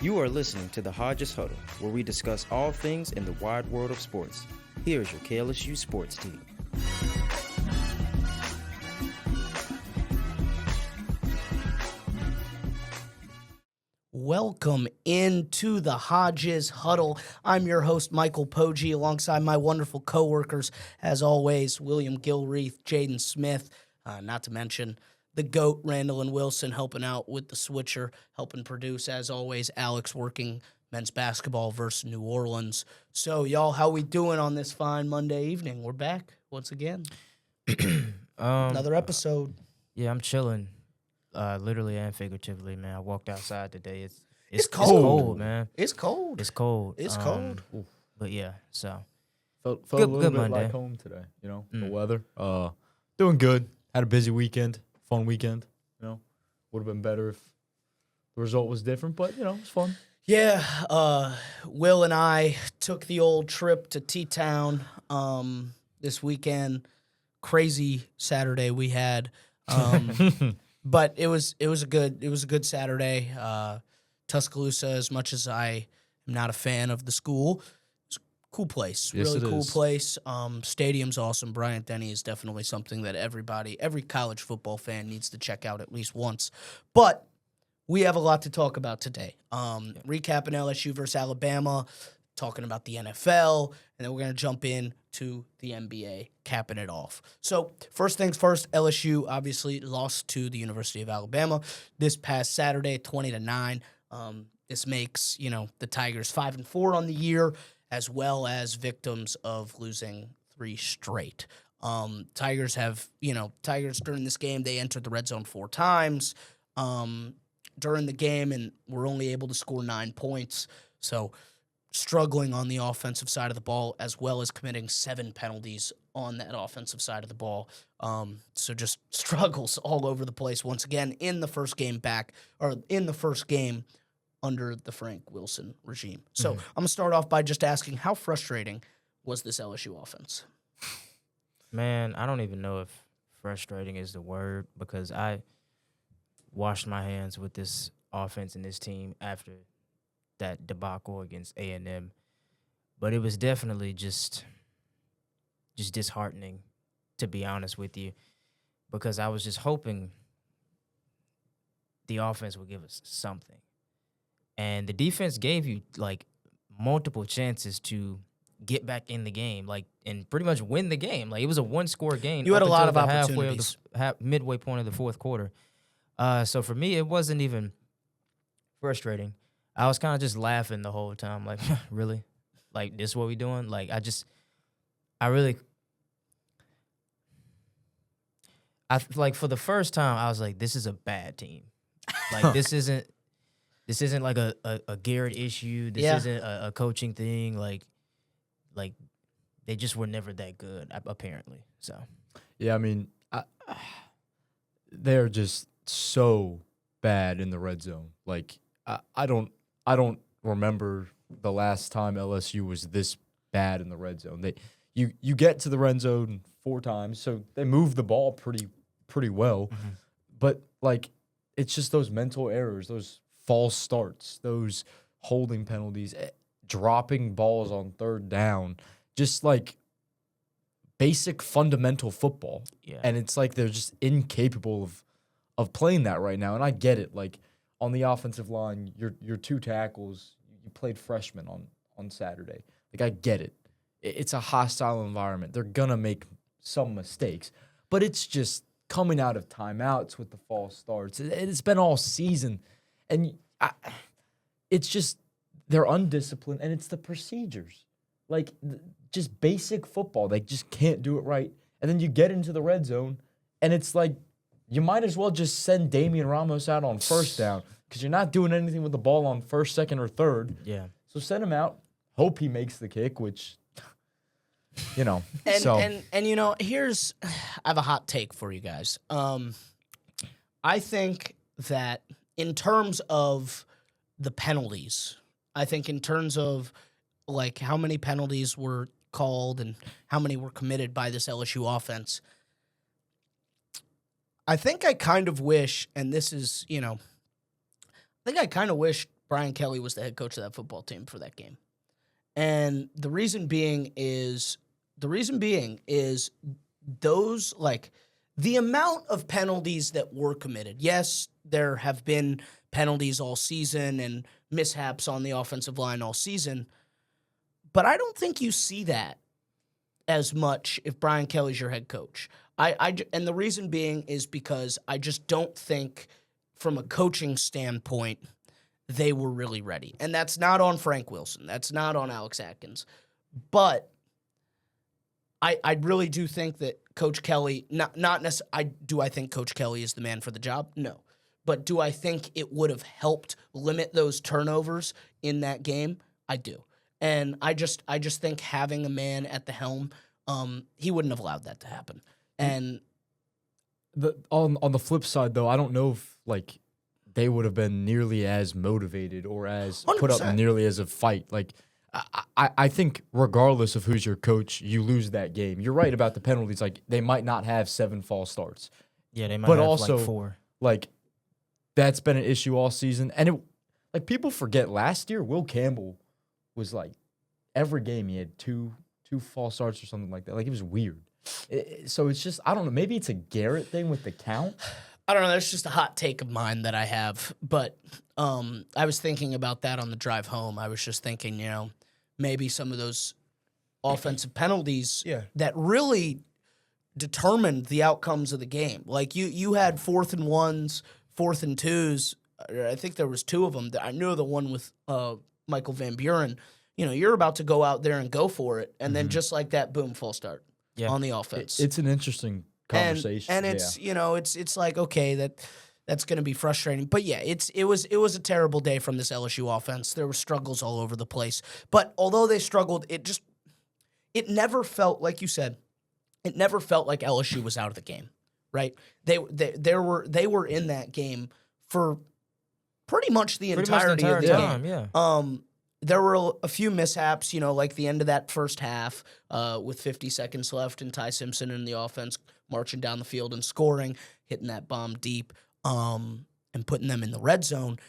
You are listening to the Hodges Huddle, where we discuss all things in the wide world of sports. Here is your KLSU sports team. Welcome into the Hodges Huddle. I'm your host, Michael Poggi, alongside my wonderful coworkers, as always, Will Gilreath, Jayden Smith, not to mention the GOAT, Randall and Wilson, helping out with the switcher, helping produce, as always, Alex working men's basketball versus New Orleans. So, y'all, how we doing on this fine Monday evening? We're back once again. Another episode. Yeah, I'm chilling. Literally and figuratively, man. I walked outside today. It's cold. It's cold, man. It's cold. It's cold. It's cold. But yeah, so Felt Good- a little good bit Monday. like home today, the weather. Doing good. Had a busy weekend, fun weekend, Would have been better if the result was different, but, it was fun. Yeah, Will and I took the old trip to T-Town this weekend. Crazy Saturday we had. But it was a good Saturday. Tuscaloosa, as much as I am not a fan of the school, it's a cool place. Yes, really it cool is. place. Stadium's awesome. Bryant-Denny is definitely something that every college football fan needs to check out at least once. But we have a lot to talk about today. Recapping LSU versus Alabama, talking about the NFL, and then we're going to jump in to the NBA, capping it off. So first things first, LSU obviously lost to the University of Alabama this past Saturday, 20-9. This makes, the Tigers 5-4 on the year, as well as victims of losing 3 straight. Tigers during this game, they entered the red zone 4 times during the game and were only able to score 9 points. So struggling on the offensive side of the ball, as well as committing 7 penalties on that offensive side of the ball. So just struggles all over the place once again in the first game under the Frank Wilson regime. So I'm going to start off by just asking, how frustrating was this LSU offense? man, I don't even know if frustrating is the word, because I washed my hands with this offense and this team after that debacle against A&M. But it was definitely just disheartening, to be honest with you, because I was just hoping the offense would give us something. And the defense gave you, multiple chances to get back in the game, and pretty much win the game. It was a one-score game. You had a lot of halfway opportunities. Midway point of the fourth quarter. So for me, it wasn't even frustrating. I was kind of just laughing the whole time, really? This is what we doing? For the first time, I was like, this is a bad team. This isn't like a Garrett issue. This isn't a coaching thing. They just were never that good, apparently. So, Yeah, they're just so bad in the red zone. I don't remember the last time LSU was this bad in the red zone. You get to the red zone 4 times, so they move the ball pretty well. Mm-hmm. But it's just those mental errors, those false starts, those holding penalties, dropping balls on 3rd down, just basic fundamental football. yeah. And it's they're just incapable of playing that right now. And I get it. On the offensive line, your 2 tackles, you played freshmen on Saturday. I get it. It's a hostile environment. They're going to make some mistakes. But it's just coming out of timeouts with the false starts. It's been all season. And it's just they're undisciplined, and it's the procedures. Just basic football. They just can't do it right. And then you get into the red zone, and it's you might as well just send Damian Ramos out on 1st down, because you're not doing anything with the ball on 1st, 2nd, or 3rd. Yeah. So send him out. Hope he makes the kick, which, And so. Here's I have a hot take for you guys. I think that in terms of the penalties, I think in terms of how many penalties were called and how many were committed by this LSU offense, I think I kind of wish, and this is, I think I kind of wish Brian Kelly was the head coach of that football team for that game. And the reason being is those, like, the amount of penalties that were committed. Yes, there have been penalties all season and mishaps on the offensive line all season, but I don't think you see that as much if Brian Kelly's your head coach. And the reason being is because I just don't think, from a coaching standpoint, they were really ready. And that's not on Frank Wilson. That's not on Alex Atkins. But I really do think that Coach Kelly, not necessarily, do I think Coach Kelly is the man for the job? No. But do I think it would have helped limit those turnovers in that game? I do. And I just think having a man at the helm, he wouldn't have allowed that to happen. And on the flip side, though, I don't know if, like, they would have been nearly as motivated or as 100%. put up nearly as a fight. Like, I think regardless of who's your coach, you lose that game. You're right about the penalties. Like, they might not have 7 false starts. Yeah, they might But have also, like 4. Like, that's been an issue all season. And like, people forget last year, Will Campbell was like, every game he had two false starts or something like that. Like, it was weird. So it's just, I don't know, maybe it's a Garrett thing with the count. I don't know. That's just a hot take of mine that I have. But I was thinking about that on the drive home. I was just thinking, maybe some of those offensive penalties that really determined the outcomes of the game. Like, you had 4th and 1s, 4th and 2s. I think there was 2 of them. I knew the one with Michael Van Buren. You're about to go out there and go for it. And then just like that, boom, false start on the offense. It's an interesting conversation. And it's, it's like, okay, that's going to be frustrating. But yeah, it was a terrible day from this LSU offense. There were struggles all over the place. But although they struggled, it never felt, like you said, it never felt like LSU was out of the game, right? They were in that game for pretty much the entirety of the time, game. yeah. There were a few mishaps, like the end of that first half with 50 seconds left and Ty Simpson in the offense marching down the field and scoring, hitting that bomb deep, and putting them in the red zone.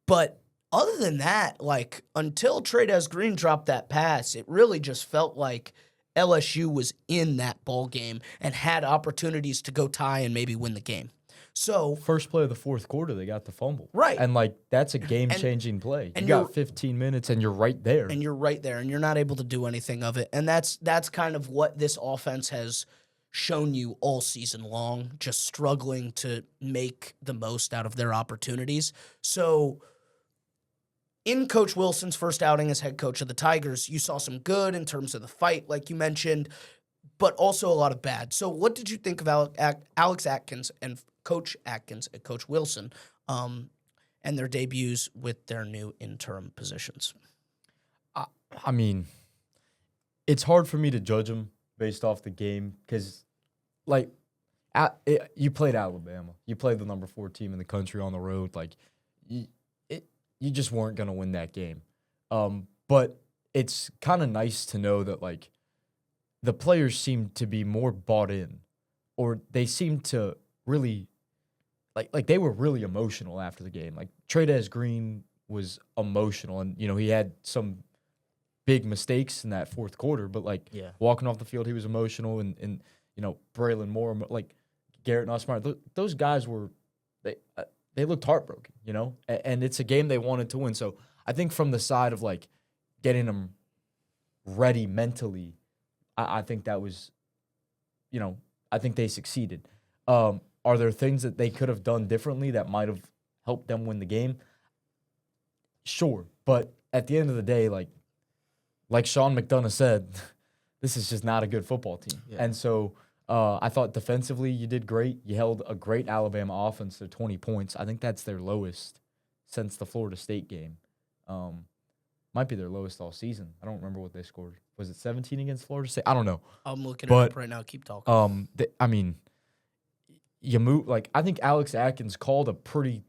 But other than that, like, until Trey'Dez Green dropped that pass, it really just felt like LSU was in that ball game and had opportunities to go tie and maybe win the game. So first play of the fourth quarter, they got the fumble. Right. And, like, that's a game-changing play. You got 15 minutes, and you're right there. And you're right there, and you're not able to do anything of it. And that's kind of what this offense has shown you all season long, just struggling to make the most out of their opportunities. So in Coach Wilson's first outing as head coach of the Tigers, you saw some good in terms of the fight, like you mentioned, but also a lot of bad. So what did you think of Alex Atkins and Coach Atkins and Coach Wilson and their debuts with their new interim positions? I mean, it's hard for me to judge them based off the game because, like, you played Alabama. You played the number 4 team in the country on the road. Like, you just weren't going to win that game. But it's kind of nice to know that, like, the players seem to be more bought in, or they seem to really, like they were really emotional after the game. Like, Trey'Dez Green was emotional, and, he had some big mistakes in that fourth quarter, but, like, walking off the field, he was emotional, and Braylon Moore, like, Garrett Nussmeier, those guys were, they looked heartbroken, and it's a game they wanted to win. So I think from the side of, like, getting them ready mentally, I think that was, I think they succeeded. Are there things that they could have done differently that might have helped them win the game? Sure. But at the end of the day, like Sean McDonough said, this is just not a good football team. Yeah. And so I thought defensively you did great. You held a great Alabama offense to 20 points. I think that's their lowest since the Florida State game. Might be their lowest all season. I don't remember what they scored. Was it 17 against Florida State? I don't know. I'm looking it up right now. Keep talking. I mean, you move, like, I think Alex Atkins called a pretty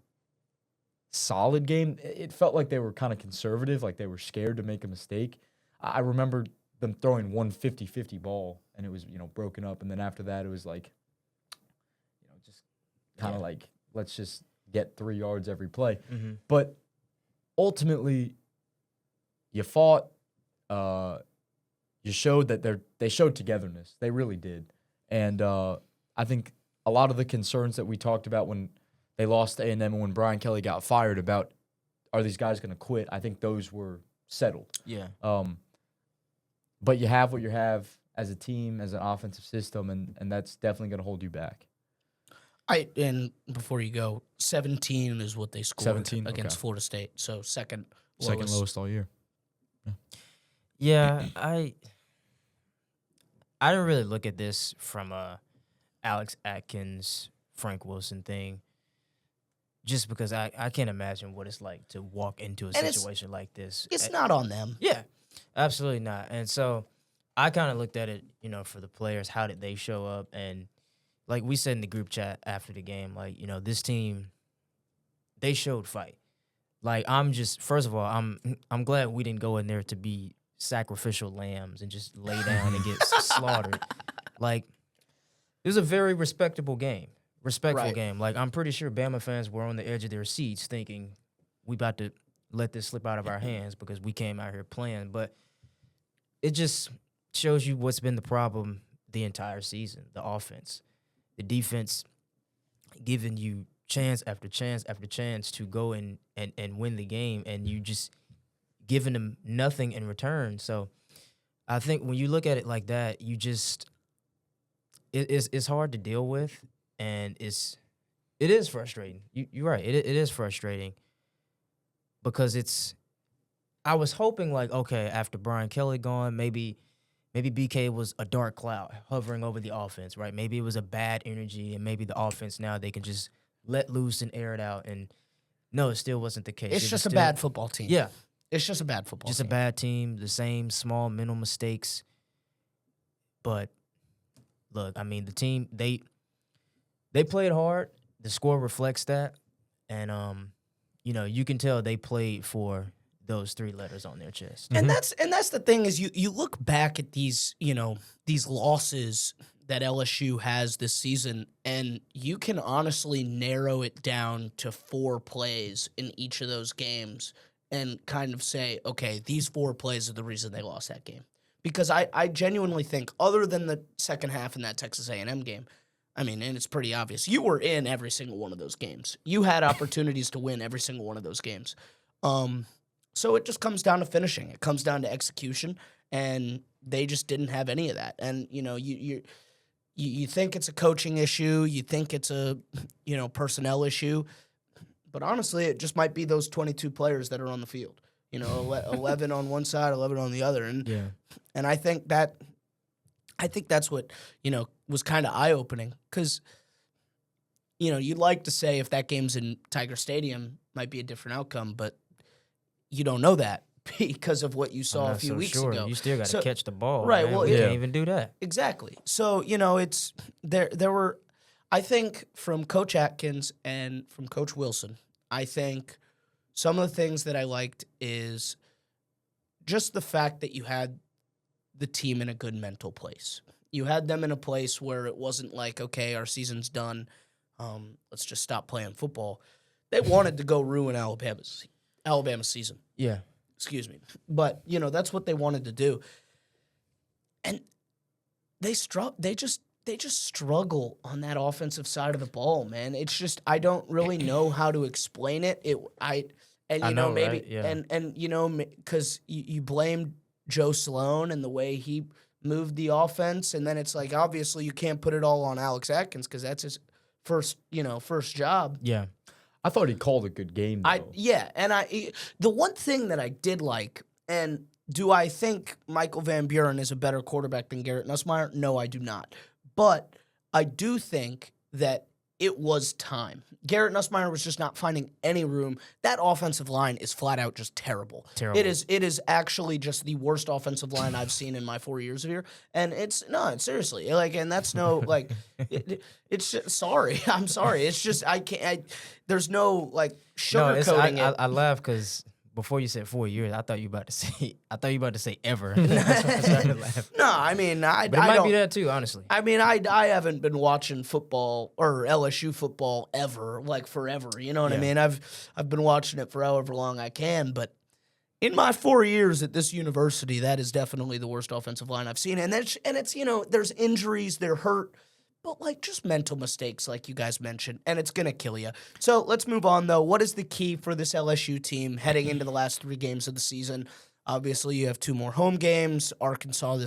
solid game. It felt like they were kind of conservative, like they were scared to make a mistake. I remember them throwing one 50-50 ball, and it was, broken up. And then after that, it was like, just kind of like, let's just get 3 yards every play. Mm-hmm. But ultimately, you fought. You showed that they showed togetherness. They really did. And I think a lot of the concerns that we talked about when they lost to A&M and when Brian Kelly got fired about, are these guys going to quit? I think those were settled. Yeah. But you have what you have as a team, as an offensive system, and that's definitely going to hold you back. And before you go, 17 is what they scored 17, against okay. Florida State. So second Lowest all year. Yeah, I didn't really look at this from a Alex Atkins, Frank Wilson thing, just because I can't imagine what it's like to walk into a situation like this. It's not on them. Yeah, absolutely not. And so I kind of looked at it, for the players, how did they show up? And like we said in the group chat after the game, like, this team, they showed fight. Like, first of all, I'm glad we didn't go in there to be sacrificial lambs and just lay down and get slaughtered. Like, it was a very respectable game. Respectful game. Like, I'm pretty sure Bama fans were on the edge of their seats thinking we about to let this slip out of our hands because we came out here playing. But it just shows you what's been the problem the entire season, the offense. The defense giving you chance after chance after chance to go and win the game, and you just giving them nothing in return. So I think when you look at it like that, you just it's hard to deal with, and it is frustrating. You're right. It is frustrating because I was hoping, like, okay, after Brian Kelly gone, maybe BK was a dark cloud hovering over the offense, right? Maybe it was a bad energy, and maybe the offense now they can just let loose and air it out. And no, it still wasn't the case. It's just a bad football team. Yeah. It's just a bad football team. Just a bad team, the same small mental mistakes. But look, I mean, the team, they played hard. The score reflects that. And you can tell they played for those 3 letters on their chest. And that's the thing is you look back at these losses that LSU has this season, and you can honestly narrow it down to 4 plays in each of those games and kind of say, okay, these 4 plays are the reason they lost that game. Because I genuinely think, other than the second half in that Texas A&M game, I mean, and it's pretty obvious, you were in every single one of those games. You had opportunities to win every single one of those games. So it just comes down to finishing. It comes down to execution, and they just didn't have any of that. And you think it's a coaching issue, you think it's a personnel issue, but honestly, it just might be those 22 players that are on the field. 11 on one side, 11 on the other, and I think that's what was kind of eye opening because you'd like to say if that game's in Tiger Stadium might be a different outcome, but you don't know that because of what you saw a few weeks ago. You still got to catch the ball, right? Man. Well, we can't even do that. Exactly. So it's there were, I think, from Coach Atkins and from Coach Wilson, I think some of the things that I liked is just the fact that you had the team in a good mental place. You had them in a place where it wasn't like, okay, our season's done, let's just stop playing football. They wanted to go ruin Alabama's season. Yeah. Excuse me. But, that's what they wanted to do. And they just struggle on that offensive side of the ball, man. It's just I don't really know how to explain it. Maybe right? Yeah. and because you blame Joe Sloan and the way he moved the offense, and then it's like obviously you can't put it all on Alex Atkins because that's his first job. Yeah. I thought he called a good game, though. The one thing that I did like, and do I think Michael Van Buren is a better quarterback than Garrett Nussmeier? No, I do not. But I do think that it was time. Garrett Nussmeier was just not finding any room. That offensive line is flat out just terrible. It is actually just the worst offensive line I've seen in my 4 years here. And it's seriously, and that's no it's just, sorry. I'm sorry. It's just I can't. There's no sugarcoating it. I laugh because before you said 4 years, I thought you about to say ever. That's why I started laughing. No, I mean, But it might be that too, honestly. I mean, I haven't been watching football or LSU football ever, like forever. You know what I mean? I've been watching it for however long I can, but in my 4 years at this university, that is definitely the worst offensive line I've seen. And it's there's injuries, they're hurt, but like just mental mistakes, like you guys mentioned, and it's gonna kill you. So let's move on though. What is the key for this LSU team heading into the last 3 games of the season? Obviously, you have 2 more home games: Arkansas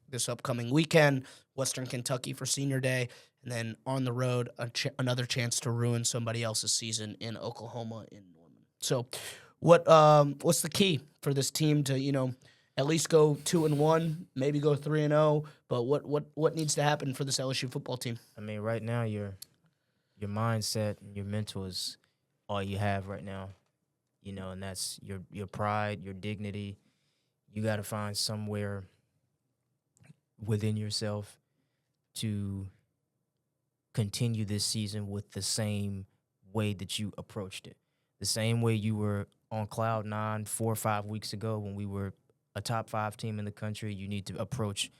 this upcoming weekend, Western Kentucky for Senior Day, and then on the road another chance to ruin somebody else's season in Oklahoma in Norman. So, what's the key for this team to at least go 2-1, maybe go 3-0? But what needs to happen for this LSU football team? I mean, right now your mindset and your mental is all you have right now, and that's your pride, your dignity. You got to find somewhere within yourself to continue this season with the same way that you approached it, the same way you were on cloud 9 4 or 5 weeks ago when we were a top 5 team in the country. You need to approach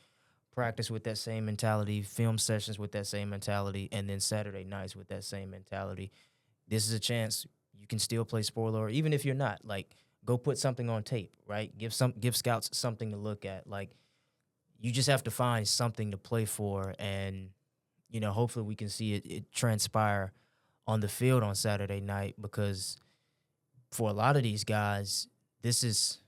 practice with that same mentality, film sessions with that same mentality, and then Saturday nights with that same mentality. This is a chance you can still play spoiler, or even if you're not, like, go put something on tape, right? Give scouts something to look at. Like, you just have to find something to play for, and hopefully we can see it transpire on the field on Saturday night, because for a lot of these guys, this is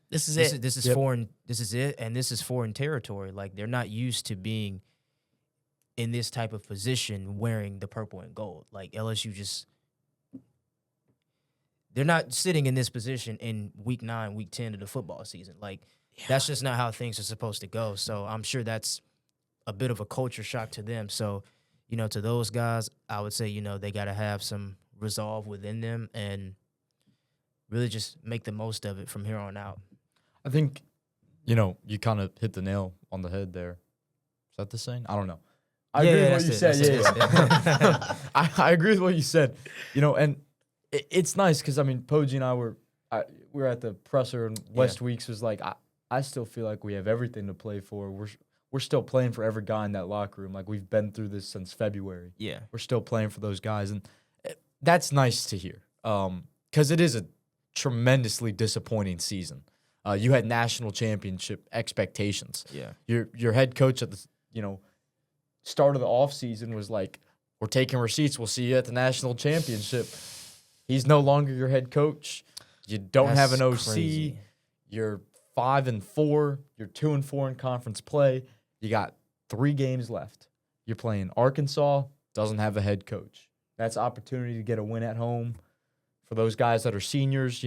foreign. This is it, and this is foreign territory. Like, they're not used to being in this type of position wearing the purple and gold. Like, LSU they're not sitting in this position in week 9, week 10 of the football season. Like, that's just not how things are supposed to go. So I'm sure that's a bit of a culture shock to them. So, to those guys, I would say, they got to have some resolve within them and really just make the most of it from here on out. I think, you kind of hit the nail on the head there. Is that the saying? I don't know. I agree with what you said. Yeah. I agree with what you said. And it's nice because, I mean, Poggi and I were at the presser, and West Weeks was like, I still feel like we have everything to play for. We're still playing for every guy in that locker room. Like, we've been through this since February. Yeah. We're still playing for those guys. And that's nice to hear, because it is a tremendously disappointing season. You had national championship expectations. Yeah. Your head coach at the start of the offseason was like, we're taking receipts. We'll see you at the national championship. He's no longer your head coach. You don't have an OC. Crazy. You're 5-4. You're 2-4 in conference play. You got 3 games left. You're playing Arkansas. Doesn't have a head coach. That's opportunity to get a win at home. For those guys that are seniors,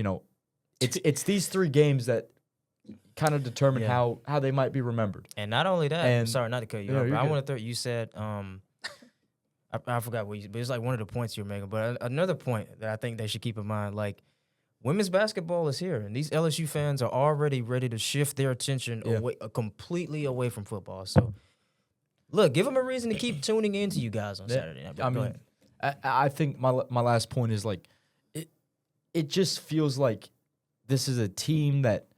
it's these 3 games that kind of determine how they might be remembered. And not only that, sorry not to cut you off, but I want to throw. You said I forgot what you, but it's like one of the points you were making. But another point that I think they should keep in mind, like, women's basketball is here, and these LSU fans are already ready to shift their attention completely away from football. So, look, give them a reason to keep tuning in to you guys on Saturday night. I mean, I think my last point is, like, it just feels like this is a team that,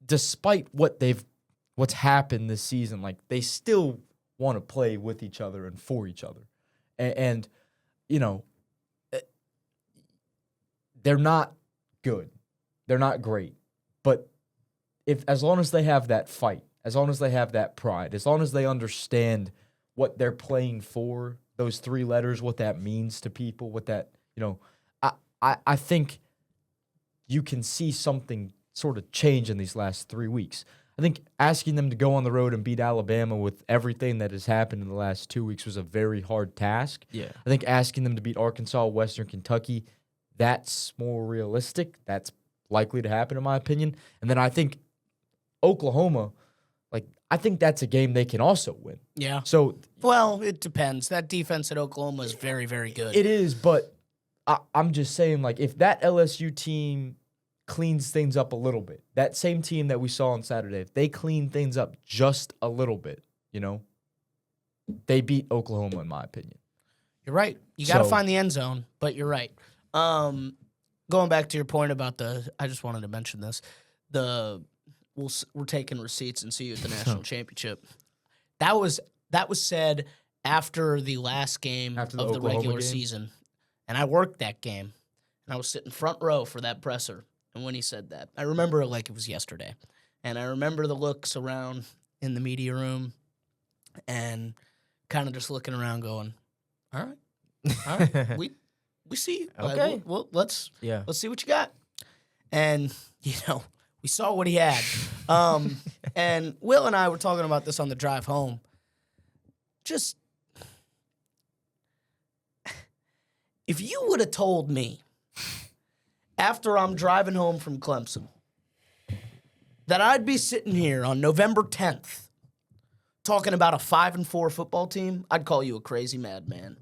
despite what's happened this season, like, they still want to play with each other and for each other. And they're not good. They're not great. But as long as they have that fight, as long as they have that pride, as long as they understand what they're playing for, those 3 letters, what that means to people, what that, I think you can see something sort of change in these last 3 weeks. I think asking them to go on the road and beat Alabama with everything that has happened in the last 2 weeks was a very hard task. Yeah. I think asking them to beat Arkansas, Western Kentucky, that's more realistic. That's likely to happen, in my opinion. And then I think Oklahoma, like, I think that's a game they can also win. Yeah. So, well, it depends. That defense at Oklahoma is very, very good. It is, but I'm just saying, like, if that LSU team cleans things up a little bit, that same team that we saw on Saturday, if they clean things up just a little bit, they beat Oklahoma, in my opinion. You're right. You got to find the end zone, but you're right. going back to your point about I just wanted to mention this. We're taking receipts and see you at the national championship. That was said after the last game After the of the Oklahoma regular game? season, and I worked that game, and I was sitting front row for that presser. And when he said that, I remember it like it was yesterday, and I remember the looks around in the media room, and kind of just looking around, going, "All right, we see you. Okay. Well, let's Yeah. see what you got." And we saw what he had. And Will and I were talking about this on the drive home. Just if you would have told me after I'm driving home from Clemson that I'd be sitting here on November 10th talking about a 5-4 football team, I'd call you a crazy madman.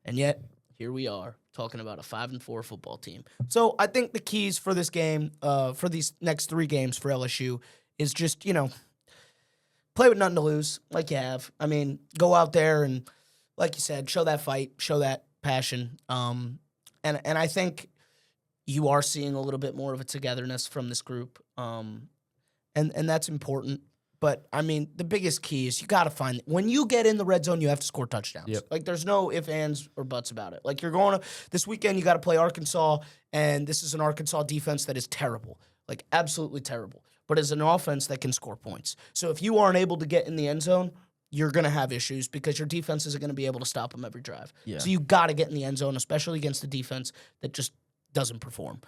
And yet, here we are talking about a 5-4 football team. So I think the keys for this game, for these next 3 games for LSU, is just, play with nothing to lose, like you have. I mean, go out there and, like you said, show that fight, show that passion. And I think you are seeing a little bit more of a togetherness from this group. And that's important. But, I mean, the biggest key is you got to find – when you get in the red zone, you have to score touchdowns. Yep. Like, there's no ifs, ands, or buts about it. Like, you're going to – this weekend, you got to play Arkansas, and this is an Arkansas defense that is terrible. Like, absolutely terrible. But it's an offense that can score points. So if you aren't able to get in the end zone, you're going to have issues because your defense isn't going to be able to stop them every drive. Yeah. So you got to get in the end zone, especially against the defense that just doesn't perform.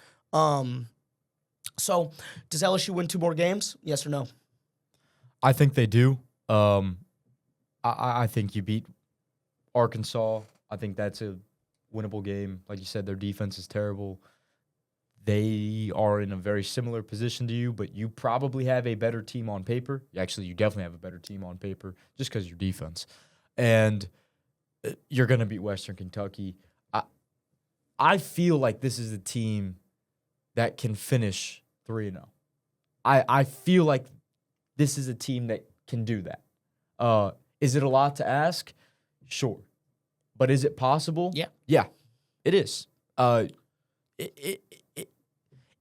So does LSU win 2 more games? Yes or no? I think they do. I think you beat Arkansas. I think that's a winnable game. Like you said, their defense is terrible. They are in a very similar position to you, but you probably have a better team on paper. Actually, you definitely have a better team on paper just because of your defense. And you're going to beat Western Kentucky. I feel like this is a team that can finish 3-0. I feel like this is a team that can do that. Is it a lot to ask? Sure. But is it possible? Yeah. Yeah, it is.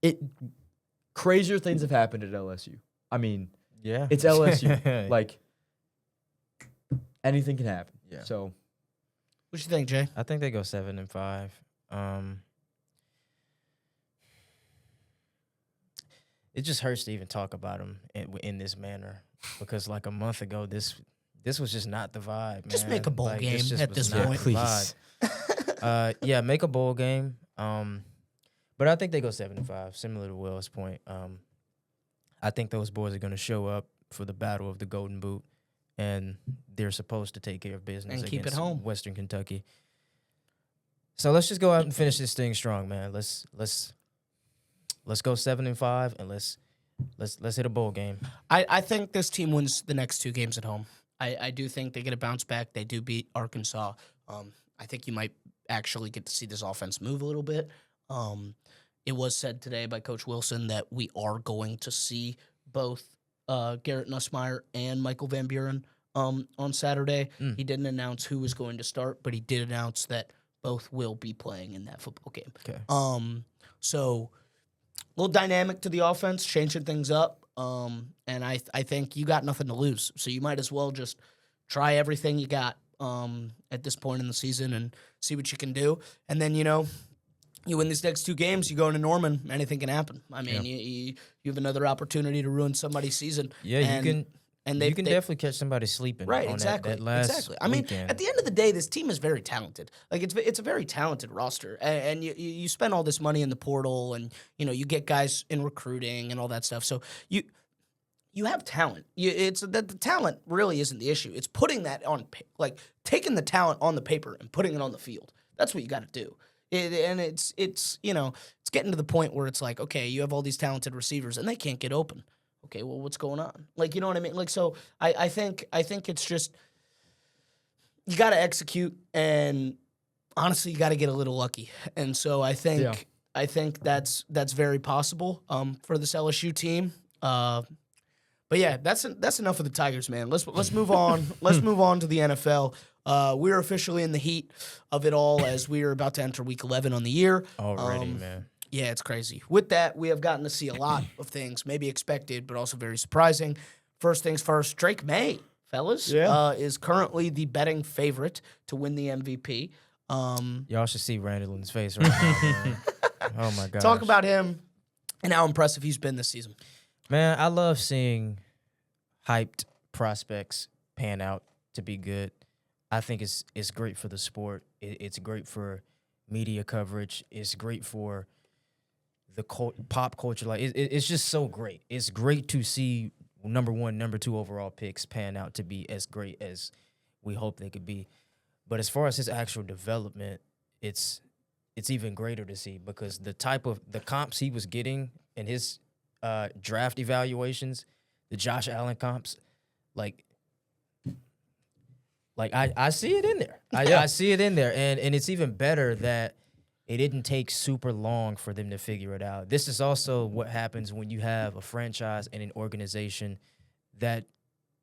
It crazier things have happened at LSU. I mean, Yeah. it's LSU. Like, anything can happen. Yeah. So, What you think, Jay? I think they go 7-5. It just hurts to even talk about them in this manner because, like a month ago, this was just not the vibe. Man. Just make a bowl Like, game just at was this not point. the vibe. Yeah, make a bowl game. But I think they go 7-5, similar to Will's point. I think those boys are going to show up for the battle of the Golden Boot, and they're supposed to take care of business And keep it against home. Western Kentucky. So let's just go out and finish this thing strong, man. Let's go 7-5, and let's hit a bowl game. I think this team wins the next 2 games at home. I do think they get a bounce back. They do beat Arkansas. I think you might actually get to see this offense move a little bit. It was said today by Coach Wilson that we are going to see both Garrett Nussmeier and Michael Van Buren on Saturday. He didn't announce who was going to start, but he did announce that both will be playing in that football game. Okay. So a little dynamic to the offense, changing things up. And I think you got nothing to lose, so you might as well just try everything you got at this point in the season and see what you can do. And then, you win these next 2 games, you go into Norman, anything can happen. I mean, you have another opportunity to ruin somebody's season. Yeah, and, you can. And You can definitely catch somebody sleeping. right, on exactly, that last exactly. I mean, weekend. at the end of the day, this team is very talented. Like it's a very talented roster, and you spend all this money in the portal, and you get guys in recruiting and all that stuff. So you have talent. It's that the talent really isn't the issue. It's putting that on, like taking the talent on the paper and putting it on the field. That's what you got to do. It's getting to the point where it's like, okay, you have all these talented receivers and they can't get open. Okay, well, what's going on? Like, you know what I mean? Like, so I think it's just you got to execute, and honestly, you got to get a little lucky. And so I think that's very possible for this LSU team. But yeah, that's enough of the Tigers, man. Let's move on. Let's move on to the NFL. We're officially in the heat of it all as we are about to enter Week 11 on the year. Already, man. Yeah, it's crazy. With that, we have gotten to see a lot of things, maybe expected, but also very surprising. First things first, Drake May, fellas, is currently the betting favorite to win the MVP. Y'all should see Randall's face right now, man. Oh, my gosh. Talk about him and how impressive he's been this season. Man, I love seeing hyped prospects pan out to be good. I think it's great for the sport. It's great for media coverage. It's great for the pop culture. Like it's just so great. It's great to see number 1, number 2 overall picks pan out to be as great as we hope they could be. But as far as his actual development, it's even greater to see because the comps he was getting in his draft evaluations, the Josh Allen comps, like I see it in there. I see it in there, and it's even better that it didn't take super long for them to figure it out. This is also what happens when you have a franchise and an organization that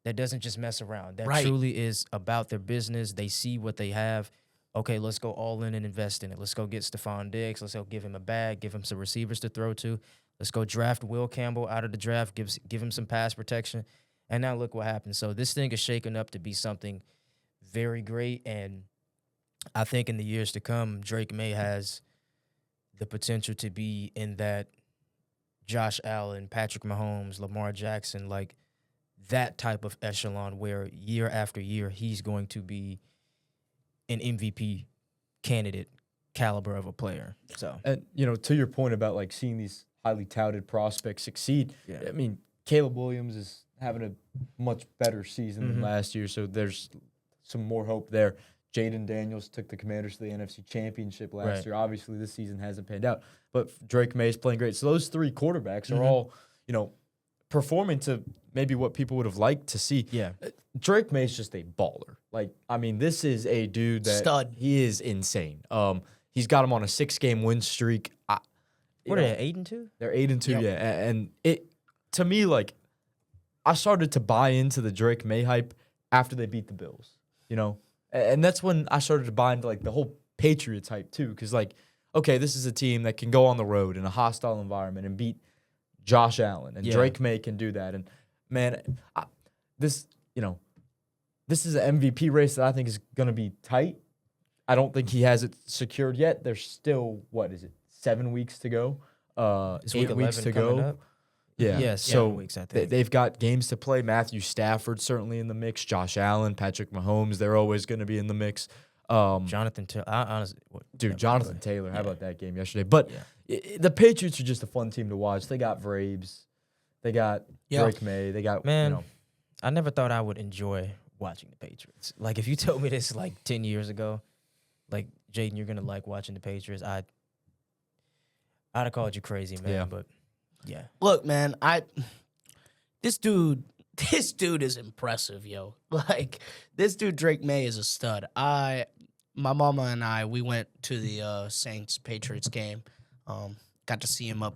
doesn't just mess around. That truly is about their business. They see what they have. Okay, let's go all in and invest in it. Let's go get Stephon Diggs. Let's go give him a bag, give him some receivers to throw to. Let's go draft Will Campbell out of the draft, give him some pass protection. And now look what happened. So this thing is shaking up to be something very great, and I think in the years to come, Drake May has the potential to be in that Josh Allen, Patrick Mahomes, Lamar Jackson, like that type of echelon where year after year he's going to be an MVP candidate caliber of a player. So, and to your point about like seeing these highly touted prospects succeed, yeah. I mean, Caleb Williams is having a much better season than last year, so there's some more hope there. Jayden Daniels took the Commanders to the NFC Championship last year. Obviously, this season hasn't panned out, but Drake May is playing great. So those 3 quarterbacks are all, performing to maybe what people would have liked to see. Yeah. Drake May is just a baller. Like, I mean, this is a dude that Stud. He is insane. He's got him on a 6-game win streak. What are they, 8-2? They're 8-2, yeah. And it, to me, like, I started to buy into the Drake May hype after they beat the Bills. And that's when I started to buy into like the whole Patriots hype too, because like, okay, this is a team that can go on the road in a hostile environment and beat Josh Allen, and Drake May can do that. And man, this is an MVP race that I think is going to be tight. I don't think he has it secured yet. There's still 7 weeks to go, 8 weeks to go. Up. Yeah. So 7 weeks, I think. They've got games to play. Matthew Stafford certainly in the mix. Josh Allen, Patrick Mahomes, they're always going to be in the mix. Jonathan Taylor. Honestly, Jonathan Taylor. How about that game yesterday? But the Patriots are just a fun team to watch. They got Vrabes. They got Drake May. They got, I never thought I would enjoy watching the Patriots. Like, if you told me this like 10 years ago, like, Jayden, you're going to like watching the Patriots, I'd have called you crazy, man. Yeah. But, yeah. Look, man, this dude is impressive, yo. Like, this dude Drake May is a stud. My mama and I, we went to the Saints Patriots game. Got to see him up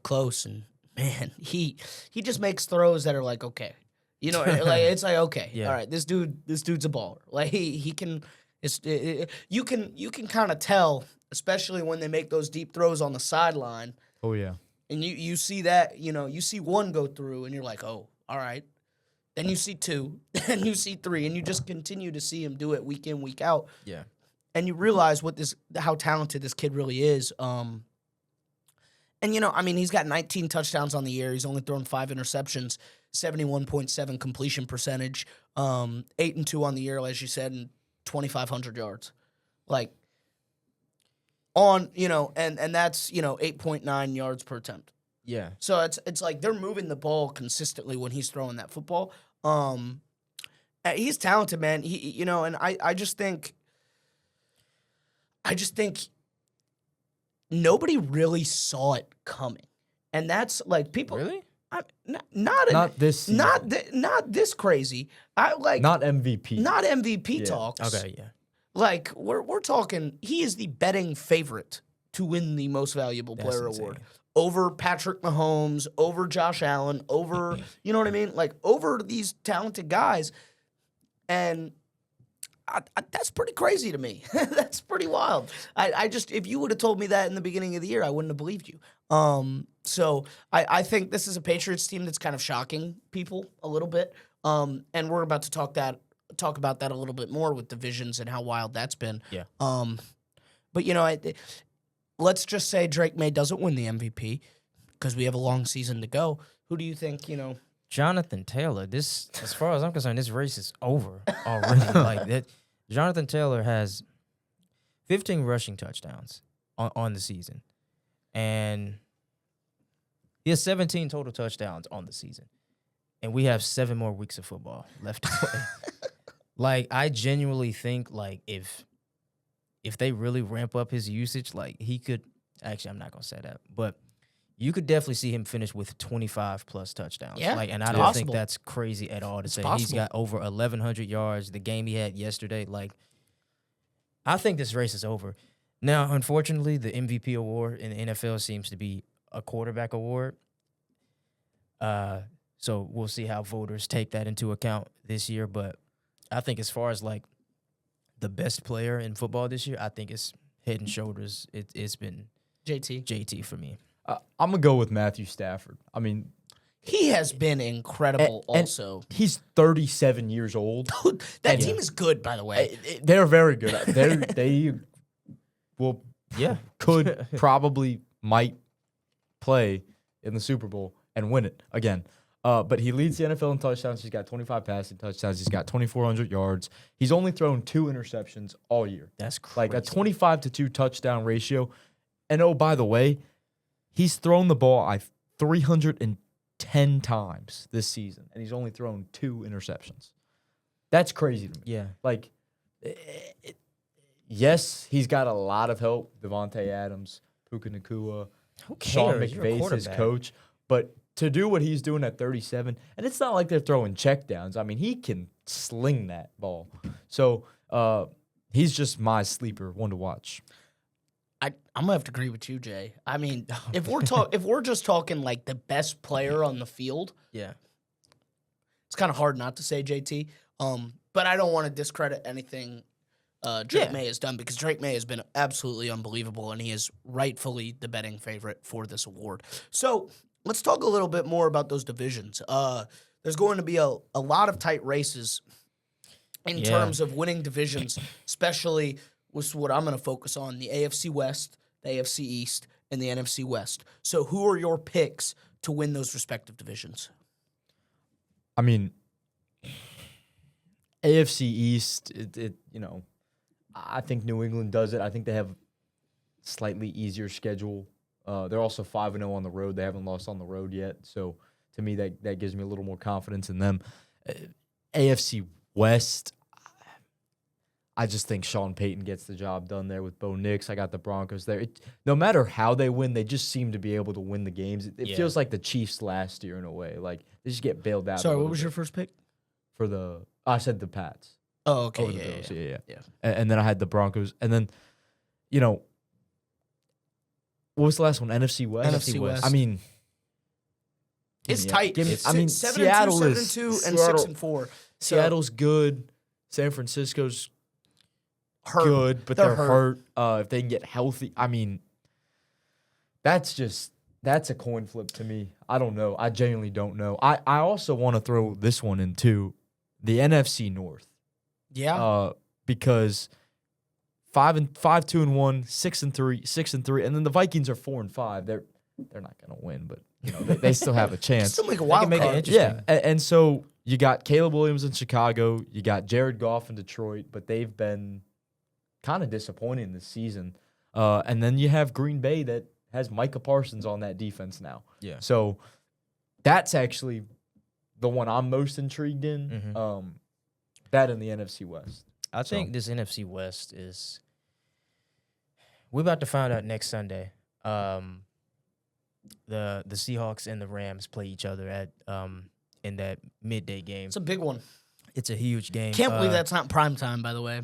close, and man, he just makes throws that are like, okay, like it's like, okay, all right, this dude's a baller. Like he can, you can kind of tell, especially when they make those deep throws on the sideline. Oh yeah. And you see that, you see one go through, and you're like, oh, all right. Then you see 2, then you see 3, and you just continue to see him do it week in, week out. Yeah. And you realize how talented this kid really is. And he's got 19 touchdowns on the year. He's only thrown 5 interceptions, 71.7 completion percentage, 8-2 on the year, as you said, and 2,500 yards. Like, and that's 8.9 yards per attempt. Yeah. So it's like they're moving the ball consistently when he's throwing that football. He's talented, man. He and I just think nobody really saw it coming, and that's like people really not this season. not this crazy. Not MVP talks. Okay, yeah. Like we're talking, he is the betting favorite to win the Most Valuable Player award over Patrick Mahomes, over Josh Allen, over you know what I mean, like over these talented guys, and That's pretty crazy to me. That's pretty wild. I just, if you would have told me that in the beginning of the year, I wouldn't have believed you. So I think this is a Patriots team that's kind of shocking people a little bit. And we're about to talk about that a little bit more with divisions and how wild that's been. Yeah. But let's just say Drake May doesn't win the MVP because we have a long season to go. Who do you think, Jonathan Taylor, as far as I'm concerned, this race is over already. Like that, Jonathan Taylor has 15 rushing touchdowns on the season, and he has 17 total touchdowns on the season, and we have 7 more weeks of football left to play. Like, I genuinely think, like, if they really ramp up his usage, like, he could – actually, I'm not going to say that, but you could definitely see him finish with 25-plus touchdowns. Yeah, like, and I it's don't possible. think that's crazy at all to say. possible. He's got over 1,100 yards. The game he had yesterday, like, I think this race is over. Now, unfortunately, the MVP award in the NFL seems to be a quarterback award. So we'll see how voters take that into account this year. But I think as far as, like, the best player in football this year, I think it's head and shoulders. It's been JT for me. I'm going to go with Matthew Stafford. I mean, he has been incredible and also. he's 37 years old. That team is good, by the way. They're very good. They will could probably might play in the Super Bowl and win it again. But he leads the NFL in touchdowns. He's got 25 passing touchdowns. He's got 2,400 yards. He's only thrown 2 interceptions all year. That's crazy. Like a 25-2 touchdown ratio. And oh, by the way, he's thrown the ball 310 times this season, and he's only thrown 2 interceptions. That's crazy to me. Yeah. Like, yes, he's got a lot of help. Devontae Adams, Puka Nacua, Who Sean cares? You're a McVay's his quarterback. coach. But to do what he's doing at 37, and it's not like they're throwing checkdowns. I mean, he can sling that ball. So he's just my sleeper, one to watch. I'm gonna have to agree with you, Jay. I mean, if we're just talking like the best player on the field, Yeah. it's kind of hard not to say JT. But I don't want to discredit anything Drake May has done because Drake May has been absolutely unbelievable, and he is rightfully the betting favorite for this award. So let's talk a little bit more about those divisions. There's going to be a lot of tight races in terms of winning divisions, especially with what I'm going to focus on, the AFC West, the AFC East, and the NFC West. So who are your picks to win those respective divisions? I mean, AFC East, I think New England does it. I think they have slightly easier schedule. They're also 5-0 on the road. They haven't lost on the road yet. So to me, that gives me a little more confidence in them. AFC West, I just think Sean Payton gets the job done there with Bo Nix. I got the Broncos there. No matter how they win, they just seem to be able to win the games. It feels like the Chiefs last year in a way. Like, they just get bailed out. Sorry, what was your first pick? I said the Pats. Oh, okay. Over the Bills. Yeah. Yeah. And then I had the Broncos. And then, what was the last one? NFC West? NFC West. I mean, It's tight. Seattle is 7-2 and 6-4. Seattle's good. San Francisco's Hurt. good, but they're hurt. If they can get healthy, I mean, that's a coin flip to me. I don't know. I genuinely don't know. I also want to throw this one into the NFC North. Yeah. Because 5-2-1, 6-3, 6-3, and then the Vikings are 4-5. They're not gonna win, but they still have a chance. Still make a wild make it card. interesting. Yeah, and so you got Caleb Williams in Chicago, you got Jared Goff in Detroit, but they've been kind of disappointing this season. And then you have Green Bay that has Micah Parsons on that defense now. Yeah. So that's actually the one I'm most intrigued in. Mm-hmm. That in the NFC West. I think this NFC West is – we're about to find out next Sunday. The Seahawks and the Rams play each other at in that midday game. It's a big one. It's a huge game. Can't believe that's not prime time, by the way.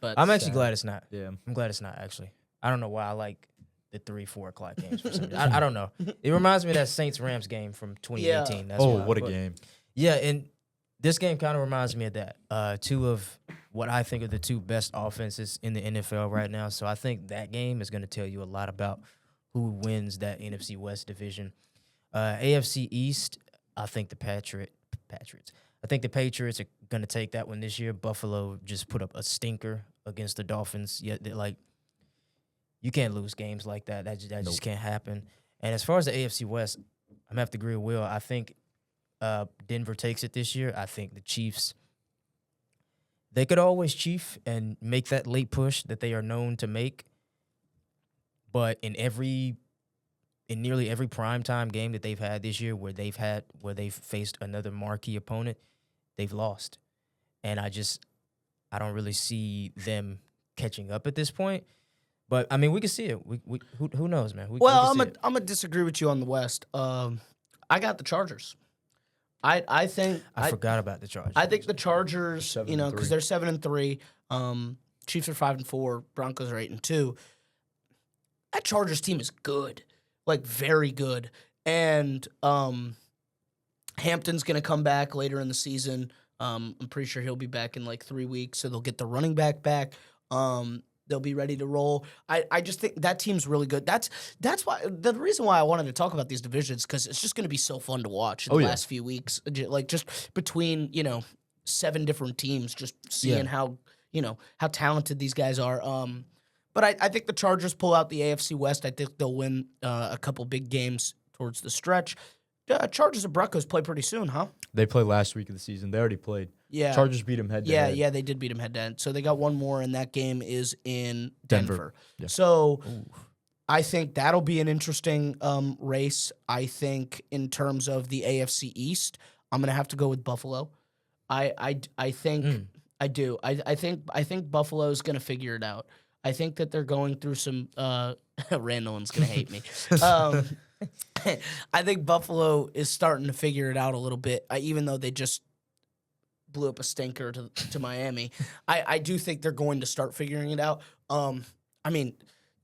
But I'm actually glad it's not. Yeah. I'm glad it's not, actually. I don't know why I like the 3-4 o'clock games for some reason. I don't know. It reminds me of that Saints-Rams game from 2018. Yeah. That's why. What a game. Yeah, and This game kind of reminds me of that. Two of what I think are the two best offenses in the NFL right now. So I think that game is going to tell you a lot about who wins that NFC West division. AFC East, I think the Patriots. I think the Patriots are going to take that one this year. Buffalo just put up a stinker against the Dolphins. Yeah, you can't lose games like that. That just can't happen. And as far as the AFC West, I'm going to have to agree with Will. I think Denver takes it this year. I think the Chiefs, they could always chief and make that late push that they are known to make. But in nearly every primetime game that they've had this year where they've faced another marquee opponent, they've lost. And I don't really see them catching up at this point. But I mean, we can see it. Who knows, man? I'm gonna disagree with you on the West. I got the Chargers. I think I forgot about the Chargers. I think the Chargers, because they're 7-3. Chiefs are 5-4. Broncos are 8-2. That Chargers team is good, like very good. And Hampton's gonna come back later in the season. I'm pretty sure he'll be back in like 3 weeks, so they'll get the running back back. They'll be ready to roll. I just think that team's really good. That's why the reason why I wanted to talk about these divisions, because it's just going to be so fun to watch in the last few weeks. Like just between 7 different teams, just seeing how talented these guys are. But I think the Chargers pull out the AFC West. I think they'll win a couple big games towards the stretch. Chargers and Broncos play pretty soon, huh? They played last week of the season. They already played. Yeah. Chargers beat them head-to-head. Yeah, they did beat them head-to-head. So they got one more, and that game is in Denver. Yeah. So I think that'll be an interesting race. I think in terms of the AFC East, I'm going to have to go with Buffalo. I think I do. I think Buffalo's going to figure it out. I think that they're going through some Randall's going to hate me. I think Buffalo is starting to figure it out a little bit, even though they just blew up a stinker to Miami. I do think they're going to start figuring it out. I mean,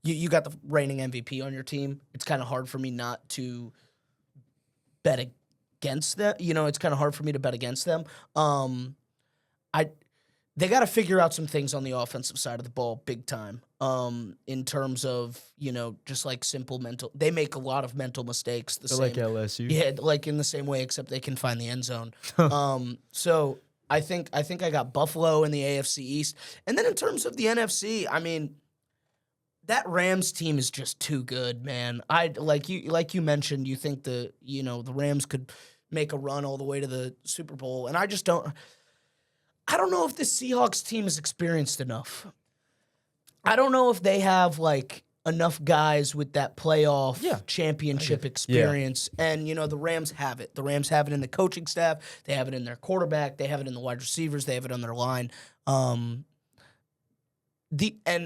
you got the reigning MVP on your team. It's kind of hard for me not to bet against them. It's kind of hard for me to bet against them. They got to figure out some things on the offensive side of the ball big time. In terms of, just like simple mental. They make a lot of mental mistakes. They're like LSU. Yeah, like in the same way, except they can find the end zone. So I think I got Buffalo in the AFC East. And then in terms of the NFC, I mean, that Rams team is just too good, man. Like you mentioned, you think the Rams could make a run all the way to the Super Bowl, and I don't know if the Seahawks team is experienced enough. I don't know if they have like enough guys with that playoff championship experience. Yeah. And the Rams have it. The Rams have it in the coaching staff. They have it in their quarterback. They have it in the wide receivers. They have it on their line. And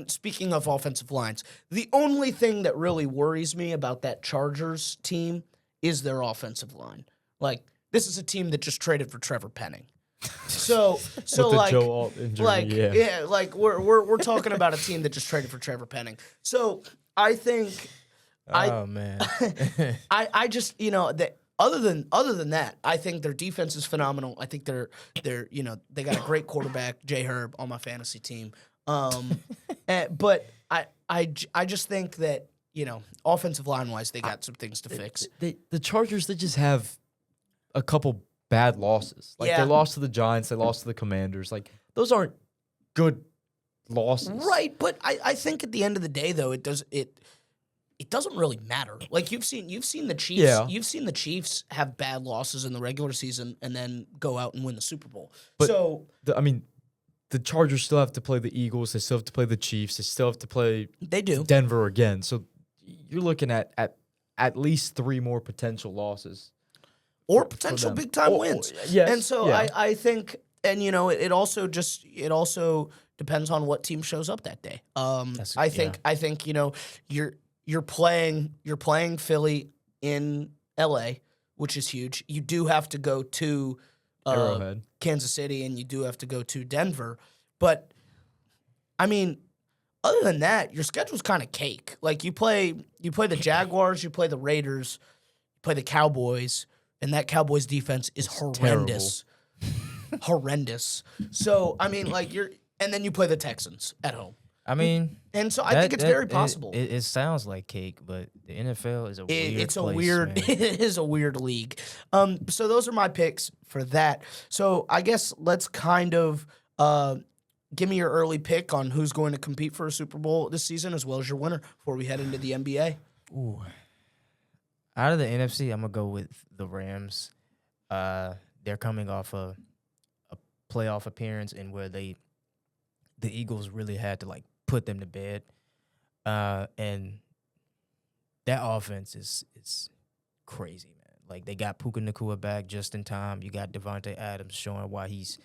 speaking of offensive lines, the only thing that really worries me about that Chargers team is their offensive line. Like, this is a team that just traded for Trevor Penning. So like, Joe Alt injury, like we're talking about a team that just traded for Trevor Penning. So I think, man, I just that other than that, I think their defense is phenomenal. I think they're they got a great quarterback, Jay Herb, on my fantasy team. But I just think that offensive line wise, they got some things to fix. The Chargers, they just have a couple bad losses. Like they lost to the Giants, they lost to the Commanders. Like, those aren't good losses. Right, but I think at the end of the day though, it doesn't really matter. Like you've seen the Chiefs, you've seen the Chiefs have bad losses in the regular season and then go out and win the Super Bowl. But the Chargers still have to play the Eagles, they still have to play the Chiefs, they still have to play Denver again. So you're looking at least 3 more potential losses. Or potential big time wins. Yes. And so I think, and it also depends on what team shows up that day. I think you're playing Philly in LA, which is huge. You do have to go to Arrowhead, Kansas City, and you do have to go to Denver. But I mean, other than that, your schedule's kind of cake. Like you play the Jaguars, you play the Raiders, you play the Cowboys. And that Cowboys defense is horrendous. horrendous. So I mean, like and then you play the Texans at home. I mean, And so I think it's very possible. It sounds like cake, but the NFL is a weird It's a place, weird. man. It is a weird league. So those are my picks for that. So I guess let's kind of give me your early pick on who's going to compete for a Super Bowl this season, as well as your winner before we head into the NBA. Ooh. Out of the NFC, I'm gonna go with the Rams. They're coming off a playoff appearance in where the Eagles really had to like put them to bed, and that offense is crazy, man. Like they got Puka Nacua back just in time. You got Devontae Adams showing why he's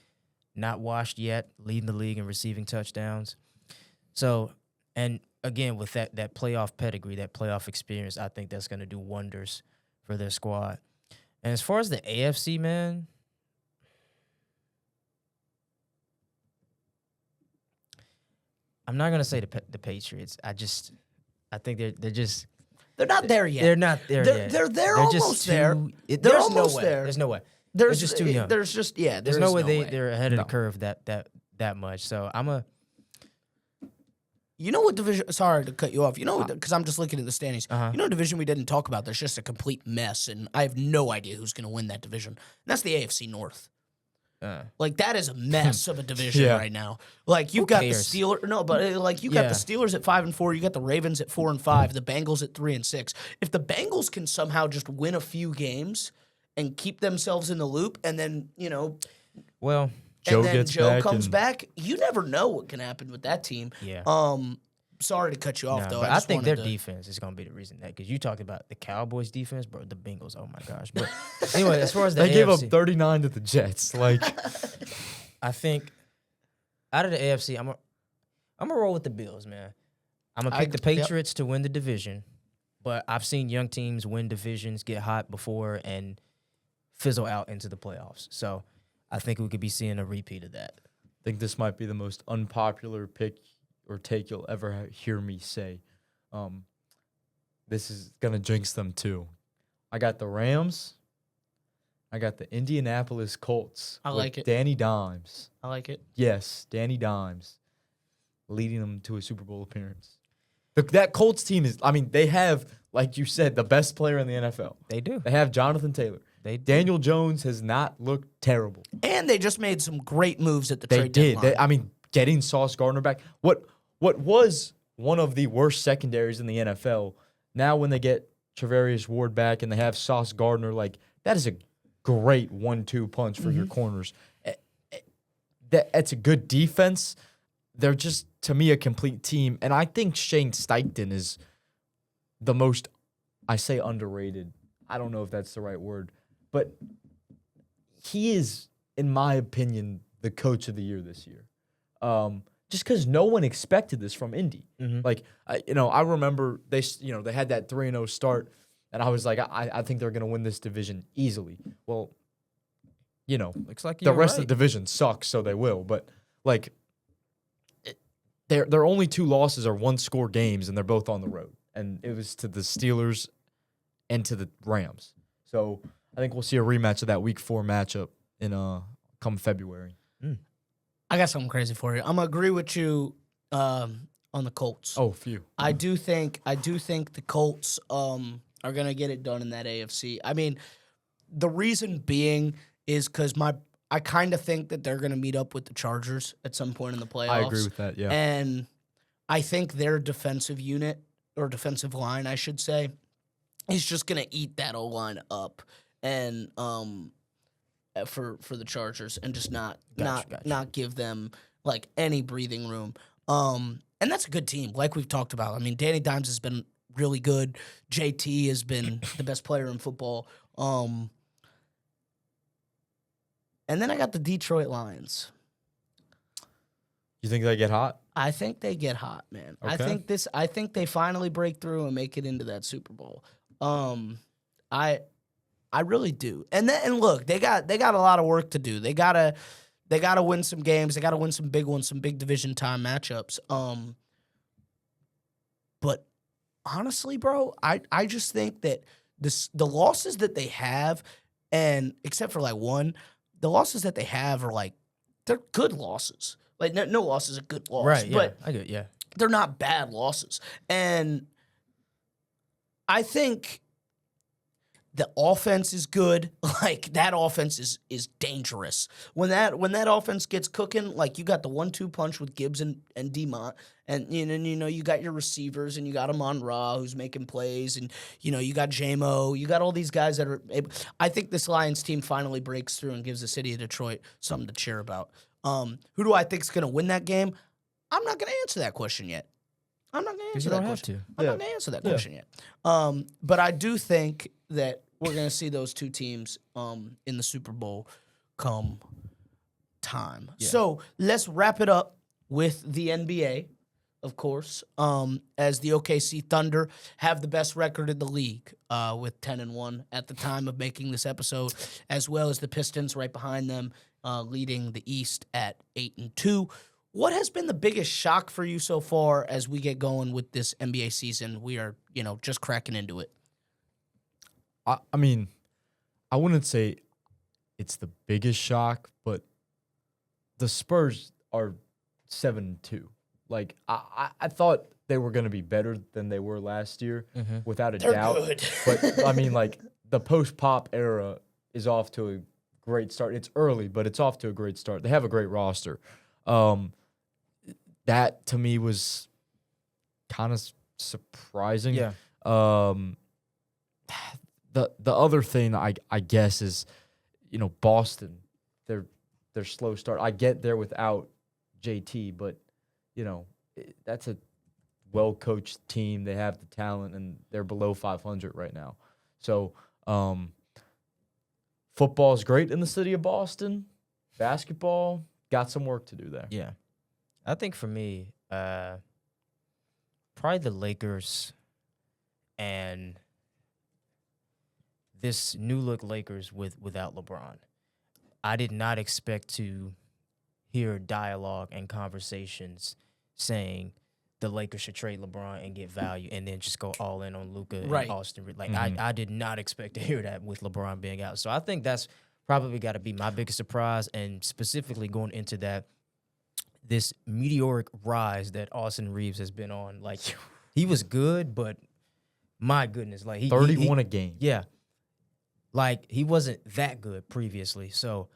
not washed yet, leading the league in receiving touchdowns. So, and again with that playoff pedigree, that playoff experience, I think that's going to do wonders for their squad. And as far as the AFC, man, I'm not gonna say the Patriots. I think They're not there yet. they're not there They're, yet. they're just almost there. too- They're there's almost no way. there. There's no way. There's just too young. There's just There's there no is way they're ahead of No. the curve that much. So You know what division? Sorry to cut you off. You know, because I'm just looking at the standings. Uh-huh. You know, a division we didn't talk about. There's just a complete mess, and I have no idea who's going to win that division. And that's the AFC North. Like that is a mess of a division Yeah. right now. Like you've got cares? the Steelers. No, but like you got Yeah. the Steelers at 5-4. You got the Ravens at 4-5. The Bengals at 3-6. If the Bengals can somehow just win a few games and keep themselves in the loop, and then well, Joe and then gets Joe back comes and- back, you never know what can happen with that team. yeah. Sorry to cut you off Nah, though. but I just think their wanted to- defense is gonna be the reason that because you talked about the Cowboys defense, bro. The Bengals, oh my gosh. But anyway, as far as the They gave up AFC, 39 to the Jets. Like, I think out of the AFC, I'm gonna roll with the Bills, man. I'm gonna pick the yep. Patriots to win the division, but I've seen young teams win divisions, get hot before, and fizzle out into the playoffs. So I think we could be seeing a repeat of that. I think this might be the most unpopular pick or take you'll ever hear me say. This is going to jinx them too. I got the Rams. I got the Indianapolis Colts. I with like it. Danny Dimes. I like it. Yes, Danny Dimes leading them to a Super Bowl appearance. That Colts team is, I mean, they have, like you said, the best player in the NFL. They do. They have Jonathan Taylor. Daniel Jones has not looked terrible. And they just made some great moves at the They trade did. deadline. Getting Sauce Gardner back. What was one of the worst secondaries in the NFL, now when they get Travarius Ward back and they have Sauce Gardner, like, that is a great 1-2 punch for your corners. That's a good defense. They're just, to me, a complete team. And I think Shane Steichen is the most, I say underrated. I don't know if that's the right word. But he is, in my opinion, the coach of the year this year. Just because no one expected this from Indy. Mm-hmm. Like, I remember they had that 3-0 start, and I was like, I think they're going to win this division easily. Well, Looks like the you're rest of right. the division sucks, so they will. But, like, their only two losses are one-score games, and they're both on the road. And it was to the Steelers and to the Rams. So I think we'll see a rematch of that Week 4 matchup in come February. I got something crazy for you. I'm gonna agree with you on the Colts. Oh, phew. I do think the Colts are gonna get it done in that AFC. I mean, the reason being is because I kind of think that they're gonna meet up with the Chargers at some point in the playoffs. I agree with that, yeah. And I think their defensive unit or defensive line, I should say, is just gonna eat that O-line up and for the Chargers and just not give them like any breathing room. And that's a good team, like we've talked about. I mean, Danny Dimes has been really good. JT has been the best player in football. And then I got the Detroit Lions. You think they get hot? I think they get hot, man. Okay. I think they finally break through and make it into that Super Bowl. I really do. And look, they got a lot of work to do. They gotta win some games. They gotta win some big ones, some big division time matchups. But honestly, bro, I just think that the losses that they have, and except for like one, the losses that they have are like they're good losses. Like no loss is a good loss, Right, yeah. but I get yeah. they're not bad losses. And I think the offense is good. Like that offense is dangerous. When that offense gets cooking, like you got the 1-2 punch with Gibbs and Demont, and you got your receivers and you got Amon-Ra who's making plays, and you got J-Mo, you got all these guys that are able. I think this Lions team finally breaks through and gives the city of Detroit something to cheer about. Who do I think is going to win that game? I'm not going to answer that question yet. I'm not going to answer that question. I'm not going to answer that question yet. But I do think that we're going to see those two teams in the Super Bowl come time. Yeah. So let's wrap it up with the NBA, of course, as the OKC Thunder have the best record in the league with 10-1 at the time of making this episode, as well as the Pistons right behind them leading the East at 8-2. What has been the biggest shock for you so far as we get going with this NBA season? We are, just cracking into it. I mean, I wouldn't say it's the biggest shock, but the Spurs are 7-2. Like I thought they were going to be better than they were last year, without a doubt. Good. But I mean, like the post-Pop era is off to a great start. It's early, but it's off to a great start. They have a great roster. That to me was kind of surprising. Yeah. The other thing I guess is, Boston, their slow start. I get there without JT, but that's a well-coached team. They have the talent, and they're below 500 right now. So, football is great in the city of Boston. Basketball got some work to do there. Yeah. I think for me, probably the Lakers and this new look Lakers without LeBron. I did not expect to hear dialogue and conversations saying the Lakers should trade LeBron and get value and then just go all in on Luka and Austin. Like I did not expect to hear that with LeBron being out. So I think that's probably got to be my biggest surprise, and specifically going into that, this meteoric rise that Austin Reeves has been on. Like, he was good, but my goodness, like 31 a game. Yeah. Like, he wasn't that good previously. So